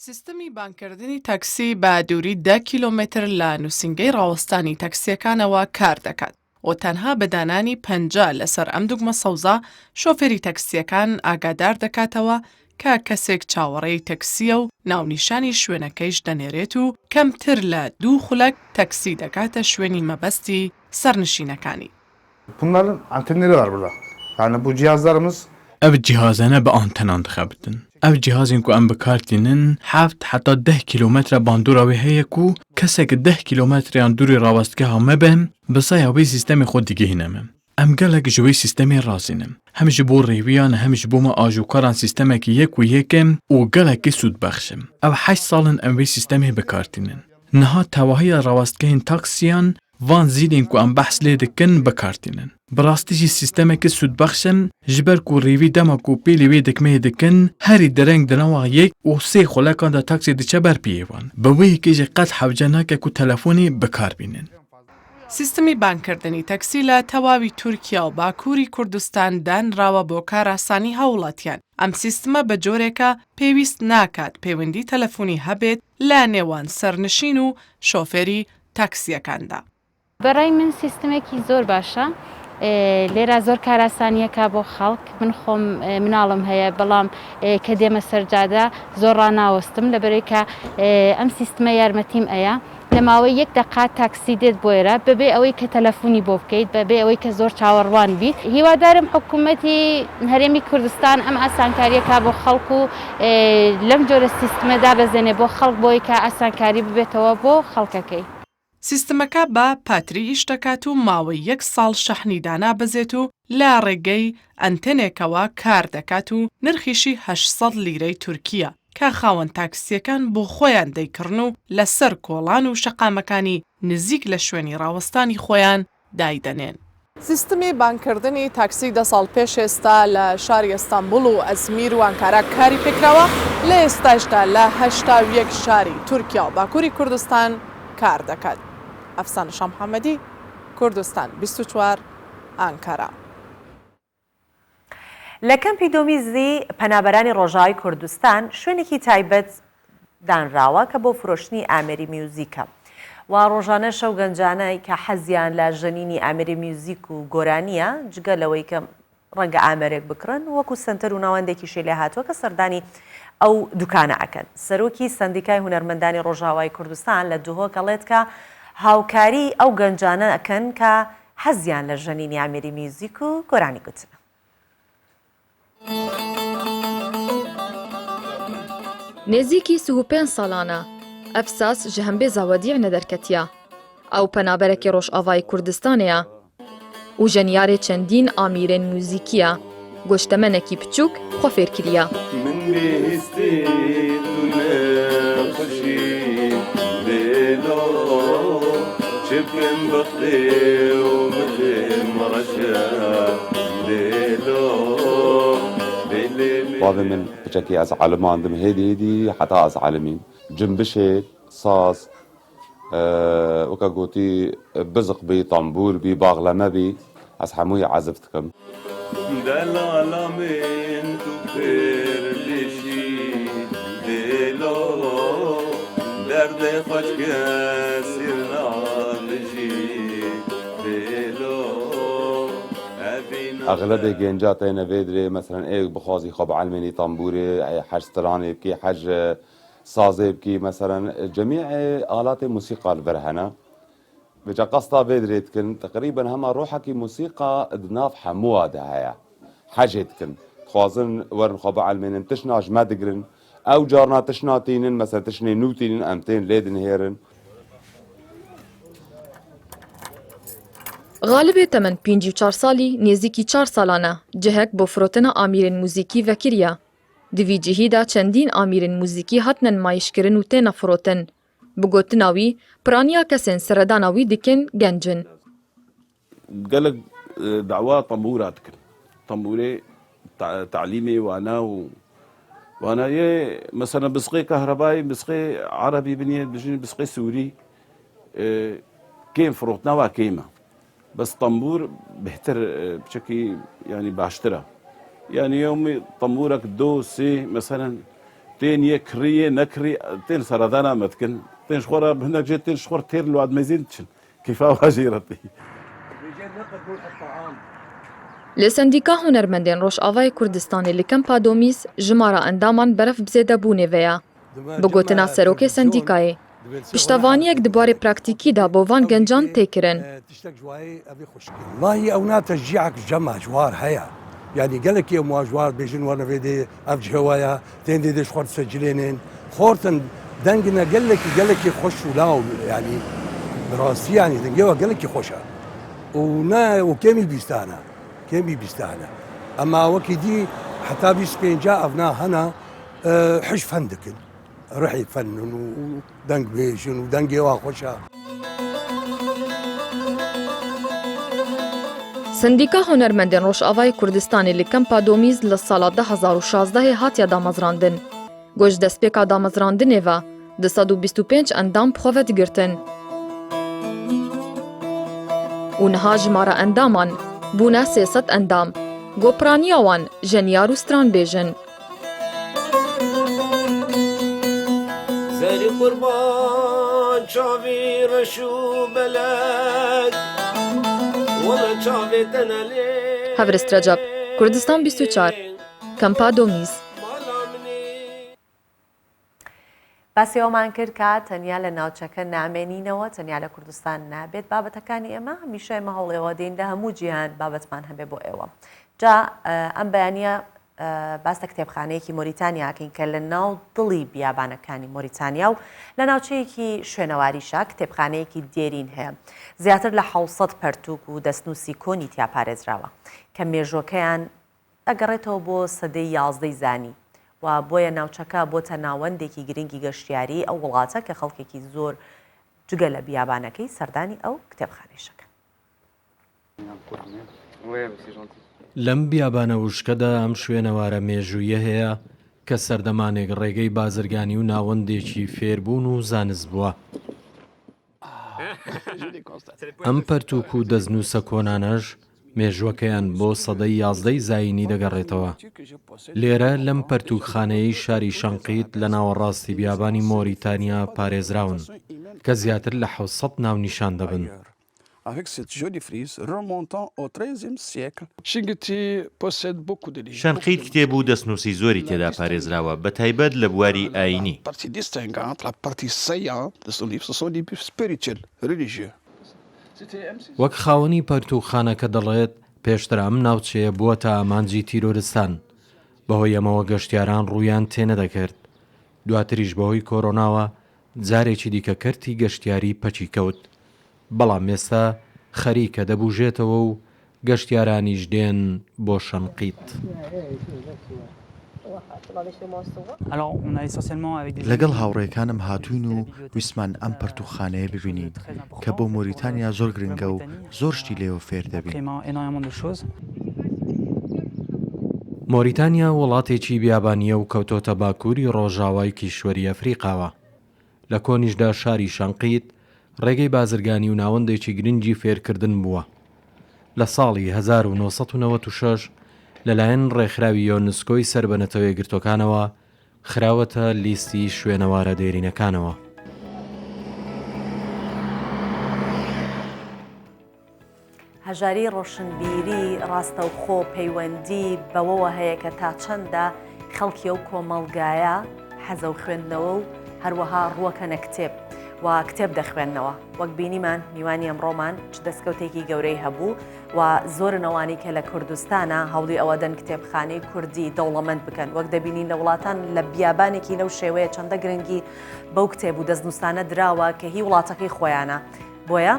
سیستەمی بانکردنی تەکسی بە دووری 10 کیلۆمتر لە نووسینگەی ڕاوەستانی تەکسیەکانەوە کار دەکات و تەنها بەدانانی 50 لەسەر ئەم دوگمە سەوزە شۆفێری تەکسیەکان ئاگادار دەکاتەوە کە کەسێک چاوەڕێی تەکسیە و ناونیشانی شوێنەکەیش دەنێرێت و کەمتر لە 2 خولەک تەکسی دەکاتە شوێنی مەبەستی سەرنشینەکانی. Bunların antenleri var burada. Yani bu cihazlarımız ev cihazene bi antenan dixebitin. Ev cihazên ku em bikartînin heft heta 10 kilometre bandora wê heye ku kesek 10 kilometreyan dûrê rawestgeha me bim bi saya wê sîstemê xwe digihîne me. Em gelek ji wê sîstemê razînim. Hem ji bo rêviyan hem ji bo me ajûkaran sîstemekî yek û yekêm û gelekî sûdbexşim. Ev 8 salin em wê sîstemê bikartînin. Niha tewahiya rawestgehên taksiyan van zîlên ku em behs lê dikin bikartînin. Bi rastî jî sîstemekî sûdbexşin ji ber ku rêvî dema ku pêlê wê dikmeyê dikin herî dereng di nava yek û sê xulekan de taksê diçe ber piyê wan. Bi wê yekê jî qet hewce nake ku telefonê bikarbînin. سیستەمی بانکردنی تەکسی لە تەواوی تورکیا و باکووری کوردستان دانراوە بۆ کاراسانی هاوڵاتیان. ئەم سیستمە بە جۆرێکە پێویست ناکات پەیوەندی تەلەفۆنی هەبێت لە نێوان سەرنشین و شۆفێری تاکسیەکاندا. بەڕای من سیستمێکی زۆر باشە. لێرە زۆر کاراسانیەکە بۆ خەڵک من خۆم مناڵم هەیە بەڵام کە دێمە سەرجادە زۆر ڕناوەستم لەبەرێکە ئەم سیستمە یارمەتیم ئەیە لە ماوەی 1 دقات تاکسی دێت بۆێرە بەبێ ئەوەی کە تەلەفۆنی بۆ بکەیت بەبێ ئەوەی کە زۆر چاوەڕوان بیت. هیوادارم حکوومەتی هەرێمی کوردستان ئەم ئاسانکاریەکە بۆ خەڵک و لەم جۆرە سیستمەدا بەزێنێ بۆ خەڵک بۆی کە ئاسانکاری ببێتەوە بۆ خەڵکەکەی. سیستمەکە بە پاتری ئیش دەکات و ماوەی 1 ساڵ شەحنی دانابەزێت و لە ڕێگەی ئەنتەنێکەوە کار دەکات و نرخیشی 800 لیرەی تورکیە کە خاوەن تاکسیەکان بۆ خۆیان دەیکڕن و لەسەر کۆڵان و شەقامەکانی نزیک لە شوێنی ڕاوەستانی خۆیان دایدەنێن. سیستمی بانکردنی تاکسی 10 ساڵ پێش ئێستا لە شاری ئەستانبول و ئەزمیر و ئەنکارا کاری پێکراوە لە ئێستاشدا لە 81 شاری تورکیا و باکووری کوردستان کار دەکات. ئەفسانە شامحەمەدی، کوردستان 24 ئەنکارا. لە کەمپی دۆمیزی پەنابەرانی ڕۆژاوی کوردستان شوێنێکی تایبەت دانراوە کە بۆ فرۆشتنی ئامێری میوزیکە و ڕۆژانە شەو گەنجانەی کە حەزیان لە ژەنینی ئامێری میوزیک و گۆرانیە جگە لەوەی کە ڕەنگە ئامێرێک بکڕن وەکو سنتەر و ناوەندێکی لێ هاتووە کە سەردانی ئەو دوکانە ئەکەن. سەرۆکی سەندیکای هونەرمەندانی ڕۆژاوای کوردستان لە دوهۆ کەڵێت کە هاوکاری ئەو گەنجانە ئەکەن کە حەزیان لە ژەنینی ئامێری میوزیک و گۆرانی گوتن. نێزیکی 35 ساڵانە ئەفساس ji hembê zawediyê nederketiya ew penaberekê Rojavayê Kurdistanê ye û jeniyarê çendîn amîrên mûzîkî ye goştemenekî biçûk xwe fêr kiriye. بابا من بشكي از علمان دم هدي حتى از علمين جنبشت صاص وكا قوتي بزق بي طنبور بي باغلمه بي از حموي عزفتكم دلالا من تكبر لشي دلو درد خوش كسر نالجي دلو اغلب جنجات نفيدري مثلا ايه بخازي خب علماني طنبوري حج ستراني بكي حج سازي بكي مثلا جميع آلات الموسيقى البرهنة بجا قصتا فيدري تكن تقريبا هما روحكي موسيقى دناف حموها دهايا حاجة تكن خوازن ورن خب علماني تشناج ما دقرن او جارنا تشناتينن مثلا تشني نوتينن امتين ليدن هيرن غالبê temen 54 salî nêzîkî 4 salan e cihek bo firotena amîrên mûzîkî vekiriye. Di vî cihî de çendîn amîrên mûzîkî hatine nümayişkirin û têne firotin. Bi gotina wî, piraniya kesên seredana wî dikin gencin. gelek دعوة طنبورة تكن طنبوري تعليمي وانا مثلا بسقي كهربائي بسقي عربي بنية بسقي سوري كيم فروتنا وكيمه بس طنبور بهتر بشكل يعني باشترى يعني يومي طنبورك دو سي مثلا تين يكري نكري تين سردانا متكن تين شخورة هناك جيت تين شخور تير لواد مزينتشن كيفا واجيرتي لە سندیکا هونەرمەندێن ڕۆژئاوای کوردستانی لە کەمپا دۆمیز ژمارە ئەندامان بەرەف بزێدەبوونێڤەیە بگوتنا سەرۆکێ سندیکایê پشتەوانیەک دبارê پراکتیکیدا بۆ van گەنجان تێکردن والله ئەو ناتەشجیعك جەمع جوار هەیە يعني gelekî em jwar bêjin wana vê dê ev ji hewaya tên dê xwar secilênên xortin dengine gelekî xweş û law yani bi rastî yani dengê we gelekî xweş e û ne û kêmî bîstane kêmî bîstane ema wekî dî heta bîst pênca ev na hene hiş fen dikin rihî fenin û deng bêjin û dengê we xweş e سندیکا هونەرمەندێن ڕۆژئاوای کوردستانی لە کەمپا دۆمیز لە ساڵا 2016 هاتیە دامەزراندن. گۆژ دەستپێکا دامەزراندنێڤە 225 ئەندام بخۆڤە دگرتن. و نەها ژمارە ئەندامان بوونە 300 ئەندام. گۆپرانیاوان ژەنیار و ستران بێژن. زەری قوربان چاوی ڕەش و بەلەک هەورست رەجەب کوردستان 24 کەمپا دۆمیز باسی ئەومان کرد کە تەنیا لە ناوچەکە نامێنینەوە تەنیا لە کوردستان نابێت بابەتەکانی ئێمە هەمیشە ئێمە هەوڵێەوە دێن لە هەموو جیهان بابەتمان هەبێ بۆ ئێوە جا ئەم بەیانیە باستە کتێبخانەیەکی مۆریتانیاکەین کە لە ناو دڵی بیابانەکانی مۆریتانیا و لە ناوچەیەکی شوێنەواریشا کتێبخانەیەکی دێرین هەیە زیاتر لە 600 پەرتوک و دەستنووسی کۆنی تیا پارێزراوە کە مێژۆکەیان ئەگەڕێتەوە بۆ سەدەی 11 زانی و بۆیە ناوچەکە بۆتە ناوەندێکی گرنگی گەشتیاری ئەو وڵاتە کە خەڵکێکی زۆر جگە لە بیابانەکەی سەردانی ئەو کتێبخانەیەشەکە لەم بیابانە وشکەدا ئەم شوێنەوارە مێژوویە هەیە کە سەردەمانێک ڕێگەی بازرگانی و ناوەندێکی فێربوون و زانست بووە. ئەم پەرتوک و دەستنووسە کۆنانەش مێژوەکەیان بۆ سەدەی 11 زاینی دەگەڕێتەوە. لێرە لەم پەرتوکخانەیەی شاری شەنقیت لە ناوەڕاستی بیابانی مۆریتانیا پارێزراون کە زیاتر لە 700 ناو نیشان دەبن. شەنقیت کتێب و دەستنووسی زۆری تێدا پارێزراوە بە تایبەت لە بواری ئاینی. وەک خاوەنی پەرتوخانەکە دەڵێت پێشتر ئەم ناوچەیە بووەتە ئامانجی تیرۆرستان بەهۆی ئەمەوە گەشتیاران ڕوویان تێنەدەکرد. دواتریش بەهۆی کۆرۆناوە جارێکی دیکە کەرتی گەشتیاری پەچی کەوت. بەڵام ئێستا خەریکە دەبوژێتەوە و گەشتیارانیش دێن بۆ شەنقیت. لەگەڵ هاوڕێکانم هاتوین و ویسمان ئەم پەرتوخانەیە ببینین کە بۆ مۆریتانیا زۆر گرنگە و زۆر شتی لێوە فێر دەبین. مۆریتانیا وڵاتێکی بیابانیە و کەوتۆتە باکووری ڕۆژاوای کیشوەری ئەفریقاوە. لە کۆنیشدا شاری شەنقیت ڕێگەی بازرگانی و ناوەندێکی گرنگی فێرکردن بووە. لە ساڵی 1996 لەلایەن ڕێکخراوی یۆنسکۆی سەربەنەتەوە یەکگرتوەکانەوە خراوەتە لیستی شوێنەوارە دێرینەکانەوە. هەژاری ڕۆشنبیری ڕاستەوخۆ پەیوەندی بەوەوە هەیە کە تا چەندە خەڵکی ئەو کۆمەڵگایە حەزە و خوێندنەوە و هەروەها ڕووەکەنە کتێب و کتێب دەخوێندنەوە وەک بینیمان میوانی ئەمڕۆمان چ دەستکەوتێکی گەورەی هەبوو و زۆرنەوانی کە لە کوردستانە هەوڵی ئەوە دەن کتێبخانەی کوردی دەوڵەمەند بکەن وەک دەبینین لە وڵاتان لە بیابانێکی لەو شێوەیە چەندە گرنگی بەو کتێب و دەستنووسانە دراوە کە هی وڵاتەکەی خۆیانە بۆیە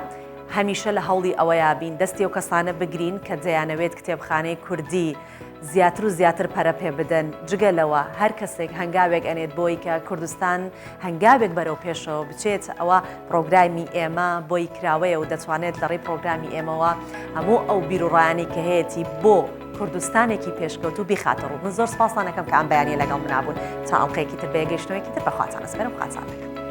هەمیشە لە هەوڵی ئەوە یابین دەستی و کەسانە بگرین کە جەیانەوێت کتێبخانەی کوردی زیاتر و زیاتر پەرە پێ بدەن جگەلەوە هەر کەسێک هەنگاوێک ئەنێت بۆی کە کوردستان هەنگاوێک بەرەو پێشەوە بچێت ئەوە پرۆگرامی ئێمە بۆی کراوەیە و دەتوانێت لەڕێی پرۆگرامی ئێمەوە هەموو ئەو بیرروڕایانی کە هەیەی بۆ کوردستانێکی پێشکەوت و بیخاتەڕ و من زۆر سپاسانەکەم کە ئەم بەیانیە لەگەڵ منابوون تا ئەڵلقەیەکی تر بەیەگەیشتنەوەیەکی تر بەخواتان ئەسپێرم خواتان دەکەم.